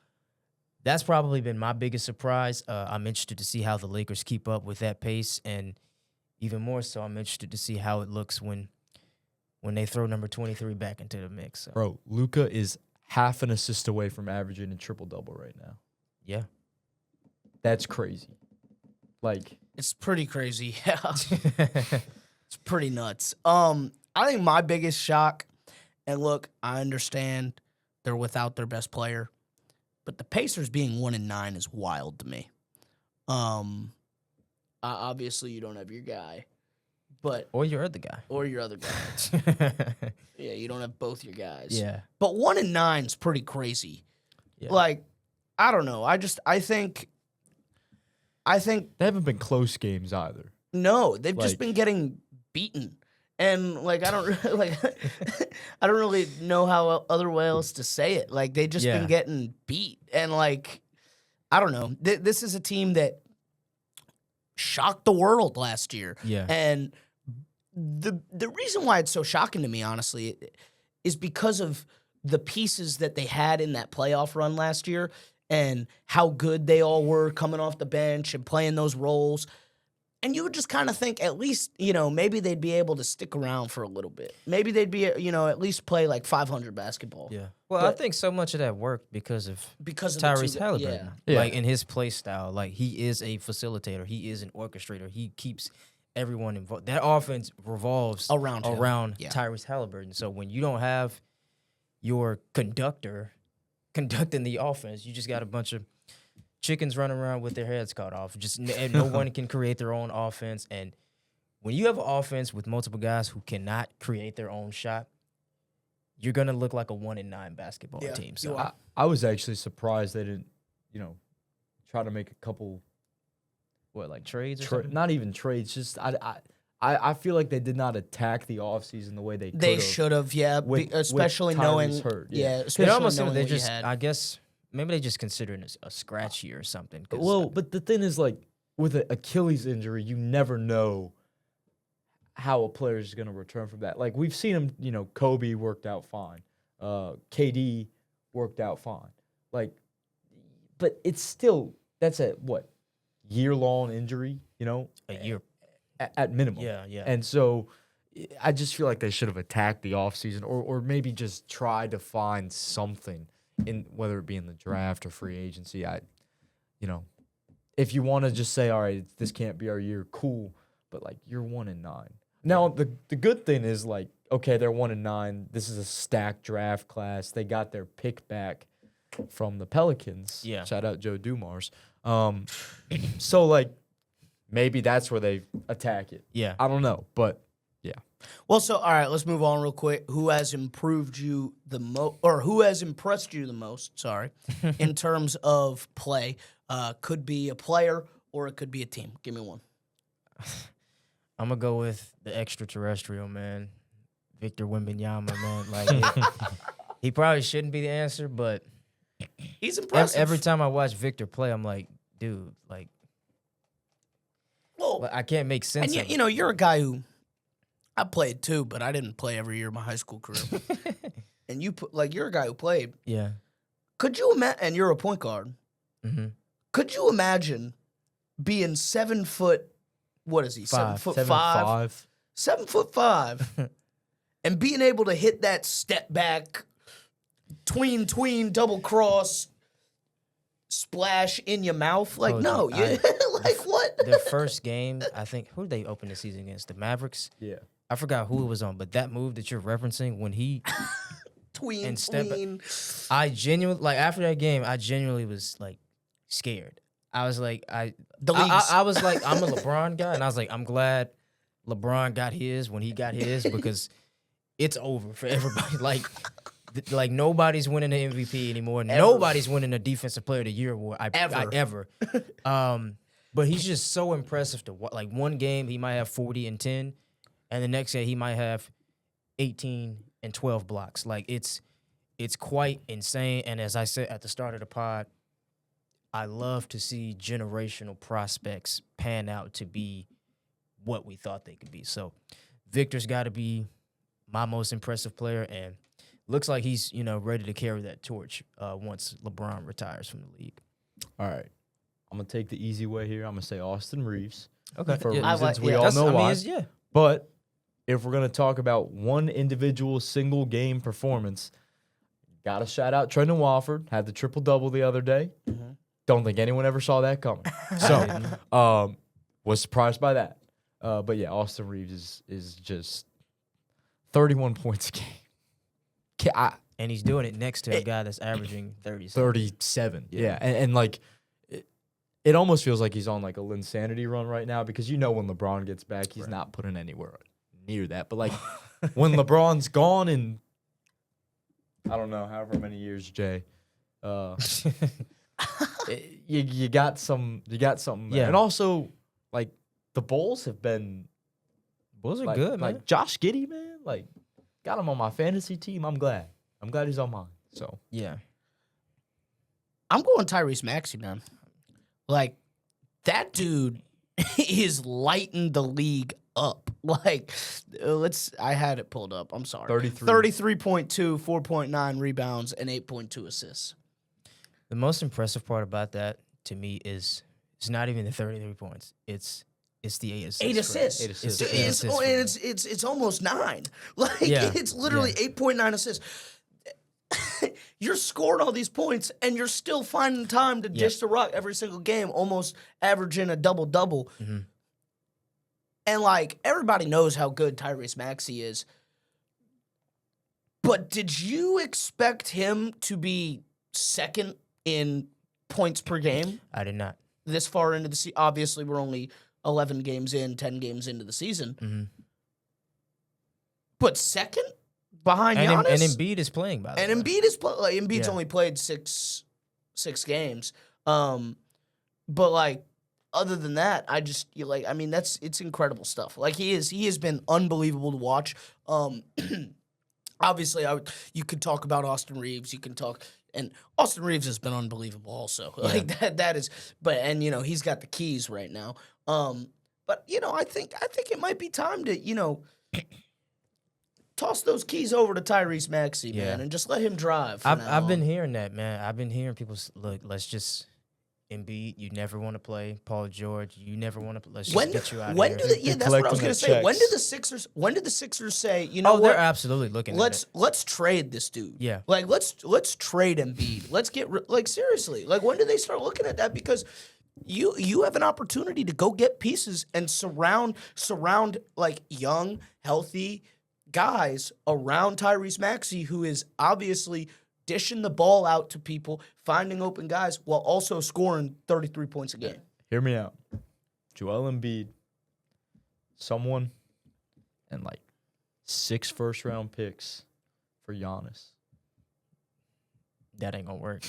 that's probably been my biggest surprise. I'm interested to see how the Lakers keep up with that pace, and even more so, I'm interested to see how it looks when they throw number 23 back into the mix. So. Bro, Luka is half an assist away from averaging a triple-double right now. Yeah. That's crazy. Like, it's pretty crazy. Yeah. It's pretty nuts. I think my biggest shock, and look, I understand they're without their best player, but the Pacers being 1-9 is wild to me. Obviously you don't have your guy, but or your other guy. Or your other guy. Yeah, you don't have both your guys. Yeah. But 1-9 is pretty crazy. Yeah. Like, I don't know. I think they haven't been close games either. No, they've just Like- been getting beaten. And like I don't I don't really know how other way else to say it. Like they just Yeah. been getting beat, and like I don't know. This is a team that shocked the world last year. Yeah. And the reason why it's so shocking to me, honestly, is because of the pieces that they had in that playoff run last year and how good they all were coming off the bench and playing those roles. And you would just kind of think at least, maybe they'd be able to stick around for a little bit. Maybe they'd be, at least play like 500 basketball. Yeah. Well, I think so much of that worked because of Tyrese Tyrese Halliburton. Yeah. Like, in his play style. Like, he is a facilitator. He is an orchestrator. He keeps everyone involved. That offense revolves Around him. Yeah. Tyrese Halliburton. So when you don't have your conductor conducting the offense, you just got a bunch of chickens running around with their heads cut off. And no one can create their own offense. And when you have an offense with multiple guys who cannot create their own shot, you're gonna look like a 1-9 basketball team. So I was actually surprised they didn't, try to make a couple. what, like trades or something? Not even trades. Just I feel like they did not attack the offseason the way they could. They should have, yeah. With Especially Tyrese knowing, hurt, yeah. yeah. It Especially almost knowing they what you just, had. I guess, maybe they just consider it a scratch year or something. Well, but the thing is, like, with an Achilles injury, you never know how a player is going to return from that. Like, we've seen him, you know, Kobe worked out fine. KD worked out fine. Like, but it's still, that's a, what, year-long injury, you know? a year. At minimum. Yeah, yeah. And so I just feel like they should have attacked the offseason or maybe just tried to find something, in whether it be in the draft or free agency. You know, if you want to just say, all right, this can't be our year, cool. But, like, you're 1-9. Now, the good thing is, like, okay, they're 1-9. This is a stacked draft class. They got their pick back from the Pelicans. Yeah. Shout out Joe Dumars. So, like, maybe that's where they attack it. Yeah. I don't know, but yeah. Well, so all right, let's move on real quick. Who has improved you the most, or who has impressed you the most? Sorry, in terms of play, could be a player or it could be a team. Give me one. I'm gonna go with the extraterrestrial, man, Victor Wembanyama, man. Like, he probably shouldn't be the answer, but He's impressive. every time I watch Victor play, I'm like, dude, like, well, I can't make sense. and of it. you know, you're a guy who I played too, but I didn't play every year of my high school career. And you're a guy who played. Yeah. Could you imagine? And you're a point guard. Mm-hmm. Could you imagine being 7 foot? What is he? 7 foot 5? 7'5", and being able to hit that step back, tween, double cross, splash in your mouth. Like, Told no, you, you like what? The first game, I think, who did they open the season against? The Mavericks? Yeah. I forgot who it was on, but that move that you're referencing, when he Tween. I genuinely, like, after that game, I genuinely was, like, scared. I was like, I was like, I'm a LeBron guy, and I was like, I'm glad LeBron got his when he got his, because it's over for everybody. Like nobody's winning the MVP anymore. Ever. Nobody's winning the Defensive Player of the Year award. Ever. But he's just so impressive to watch. Like, one game he might have 40 and 10, and the next game he might have 18 and 12 blocks. Like, it's quite insane. And as I said at the start of the pod, I love to see generational prospects pan out to be what we thought they could be. So Victor's got to be my most impressive player, and looks like he's, ready to carry that torch once LeBron retires from the league. All right. I'm going to take the easy way here. I'm going to say Austin Reeves. Okay. For Yeah. reasons we all know why. Yeah. But if we're going to talk about one individual single game performance, got to shout out Trendon Watford. Had the triple-double the other day. Mm-hmm. Don't think anyone ever saw that coming. So, was surprised by that. But yeah, Austin Reeves is just 31 points a game. And he's doing it next to a guy that's averaging 37. 37. Yeah. And like, it almost feels like he's on like a Linsanity run right now, because when LeBron gets back, he's not putting anywhere near that. But like, when LeBron's gone in, I don't know, however many years, Jay, you got something there. Yeah. And also, like, the Bulls have been Bulls are like, good, man. like Josh Giddey, man, like, got him on my fantasy team. I'm glad he's on mine. So Yeah. I'm going Tyrese Maxey, man. Like, that dude is lighting the league up. Like, I had it pulled up. I'm sorry. 33.2, 4.9 rebounds, and 8.2 assists. The most impressive part about that to me is it's not even the 33 points. It's the 8 assists. 8 assists. 8 assists. It's the 8 assists for me. It's almost 9. Like, Yeah. it's literally 8.9 assists. You're scoring all these points, and you're still finding time to dish the rock every single game, almost averaging a double-double. Mhm. And, like, everybody knows how good Tyrese Maxey is. But did you expect him to be second in points per game I did not. this far into the season? Obviously, we're only 11 games in, 10 games into the season. Mm-hmm. But second behind And Giannis? Embiid is playing, by the way. And Embiid is Embiid's Yeah. only played six games. But like, other than that, it's incredible stuff. Like, he has been unbelievable to watch. Obviously, you could talk about Austin Reeves. You can talk, and Austin Reeves has been unbelievable also. Yeah. Like that is, but and he's got the keys right now. But I think it might be time to toss those keys over to Tyrese Maxey, man, and just let him drive. I've been hearing that, man. I've been hearing people look. Let's just. Embiid, you never want to play. Paul George, you never want to. Let's just get you out of here. That's what I was going to say. When did the Sixers say? They're absolutely looking. Let's trade this dude. Yeah, like let's trade Embiid. Let's get seriously. Like when did they start looking at that? Because you have an opportunity to go get pieces and surround like young, healthy guys around Tyrese Maxey, who is obviously dishing the ball out to people, finding open guys, while also scoring 33 points a game. Hear me out. Joel Embiid, someone, and like 6 first-round picks for Giannis. That ain't gonna work.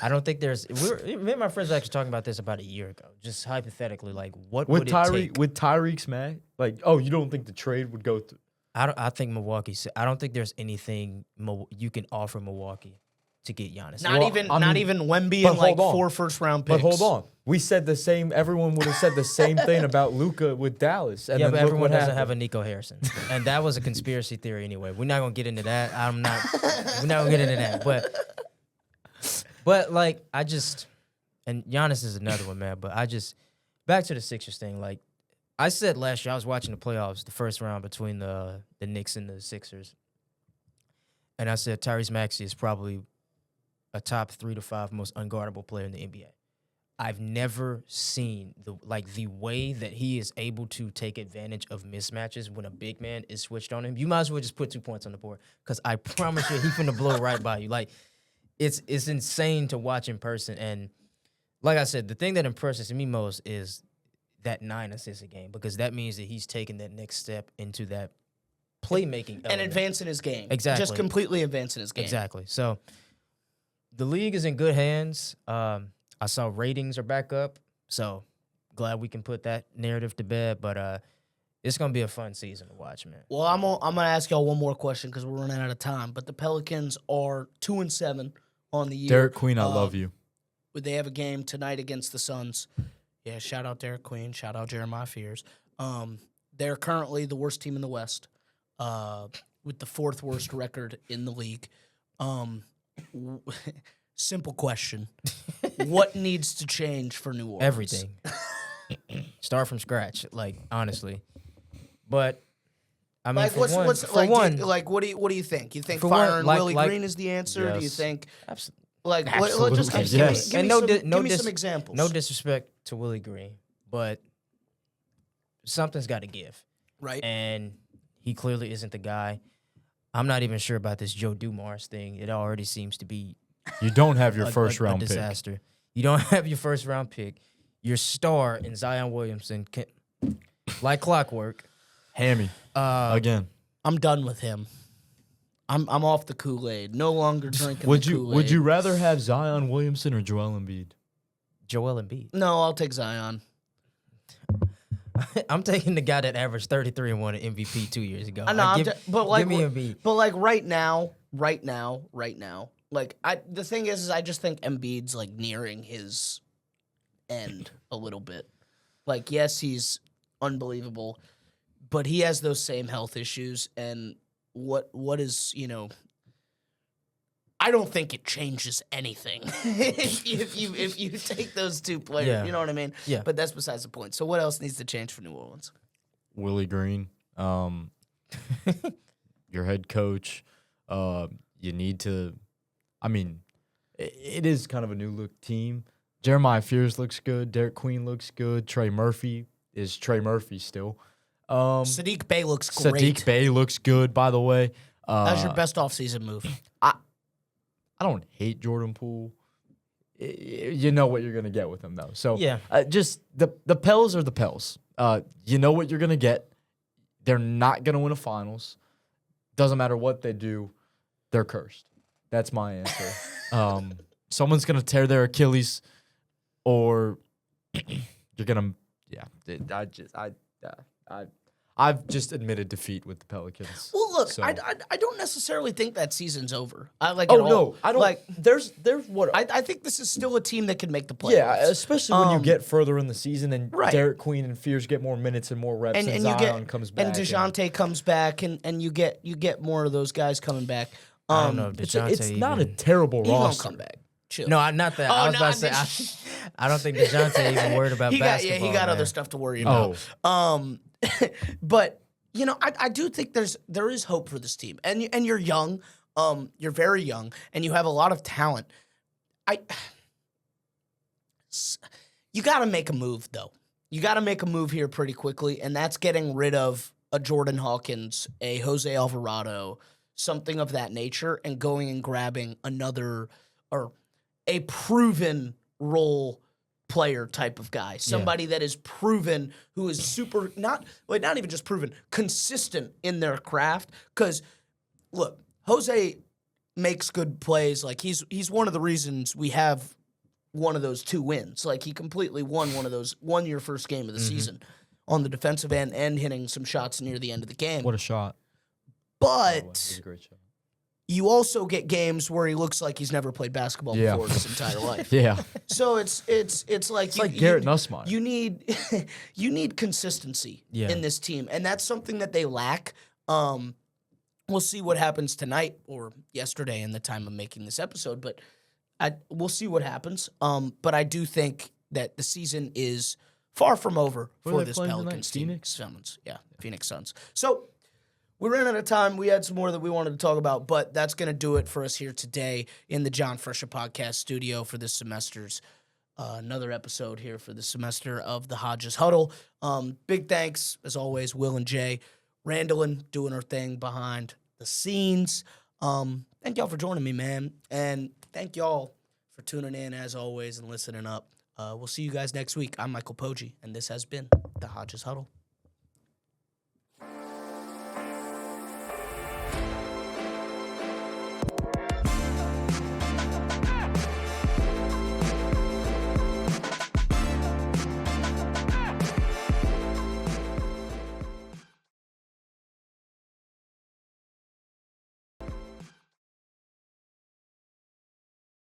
I don't think there's. Me and my friends were actually talking about this about a year ago. Just hypothetically, like what would it take? With Tyreek Maxey? Like, oh, you don't think the trade would go through? I think Milwaukee. I don't think there's anything you can offer Milwaukee to get Giannis. Not even Wemby and like 4 first-round picks. But hold on, we said the same. Everyone would have said the same thing about Luka with Dallas. And but everyone doesn't have a Nico Harrison, and that was a conspiracy theory anyway. We're not gonna get into that. We're not gonna get into that. But like and Giannis is another one, man. But back to the Sixers thing, like. I said last year, I was watching the playoffs, the first round between the Knicks and the Sixers. And I said Tyrese Maxey is probably a top 3 to 5 most unguardable player in the NBA. I've never seen the way that he is able to take advantage of mismatches when a big man is switched on him. You might as well just put 2 points on the board because I promise you he's finna blow right by you. Like, it's insane to watch in person. And like I said, the thing that impresses me most is that 9 assists a game, because that means that he's taking that next step into that playmaking and advancing his game. Exactly. Just completely advancing his game. Exactly. So the league is in good hands. I saw ratings are back up, so glad we can put that narrative to bed. But it's gonna be a fun season to watch, man. Well, I'm gonna ask y'all one more question because we're running out of time. But the Pelicans are 2-7 on the year. Derek Queen, I love you. They have a game tonight against the Suns. Yeah, shout out Derek Queen. Shout out Jeremiah Fears. They're currently the worst team in the West, with the 4th worst record in the league. Simple question: what needs to change for New Orleans? Everything. Start from scratch, like honestly. But I mean, what do you think? You think firing Willie Green is the answer? Yes. Do you think? Absolutely. Just give me some examples. No disrespect to Willie Green, but something's got to give. Right. And he clearly isn't the guy. I'm not even sure about this Joe Dumars thing. It already seems to be you don't have your first round pick. Disaster. You don't have your first round pick. Your star in Zion Williamson, like clockwork. Hammy. Again. I'm done with him. I'm off the Kool-Aid. No longer drinking the Kool-Aid. Would you rather have Zion Williamson or Joel Embiid? Joel Embiid. No, I'll take Zion. I'm taking the guy that averaged 33 and won an MVP 2 years ago. I know, give me Embiid. But like right now, like the thing is I just think Embiid's like nearing his end a little bit. Like, yes, he's unbelievable, but he has those same health issues, and what is, I don't think it changes anything if you take those 2 players. Yeah. You know what I mean? Yeah. But that's besides the point. So what else needs to change for New Orleans? Willie Green, your head coach. You need to. I mean, it is kind of a new look team. Jeremiah Fears looks good. Derek Queen looks good. Trey Murphy is Trey Murphy still. Sadiq Bey looks great. Sadiq Bey looks good, by the way. That's your best offseason move. I don't hate Jordan Poole. You know what you're going to get with him, though. So yeah. Just the Pels are the Pels. You know what you're going to get. They're not going to win a finals. Doesn't matter what they do. They're cursed. That's my answer. Someone's going to tear their Achilles, or you're going to – yeah. I've just admitted defeat with the Pelicans. Well, look, so. I don't necessarily think that season's over. I like. Oh at all. no, I don't. Like, there's what. I think this is still a team that can make the playoffs. Yeah, especially when you get further in the season and Right. Derek Queen and Fears get more minutes and more reps, and Zion comes back, and DeJounte comes back, and you get more of those guys coming back. I don't know if DeJounte it's not a even- terrible He gonna roster. come back. Chill. No, not that. I was about to say. I don't think DeJounte even worried about basketball. he got man. other stuff to worry about. But I do think there is hope for this team, and you're young, you're very young, and you have a lot of talent. You got to make a move though. You got to make a move here pretty quickly, and that's getting rid of a Jordan Hawkins, a Jose Alvarado, something of that nature, and going and grabbing another or a proven role player type of guy, somebody that is proven, who is super not even just proven, consistent in their craft. Because look, Jose makes good plays. Like he's one of the reasons we have one of those 2 wins. Like he completely won your first game of the season on the defensive end and hitting some shots near the end of the game. What a shot! But It was a great shot. you also get games where he looks like he's never played basketball before in his entire life. Yeah, So it's like Garrett Nussmeier. You need consistency in this team, and that's something that they lack. We'll see what happens tonight or yesterday in the time of making this episode, but we'll see what happens. But I do think that the season is far from over for this Pelicans team. Phoenix Suns. So we ran out of time. We had some more that we wanted to talk about, but that's going to do it for us here today in the John Fresher Podcast studio for this semester's another episode here for the semester of the Hodges Huddle. Big thanks, as always, Will and Jay. Randallin doing her thing behind the scenes. Thank y'all for joining me, man. And thank y'all for tuning in, as always, and listening up. We'll see you guys next week. I'm Michael Poggi, and this has been the Hodges Huddle.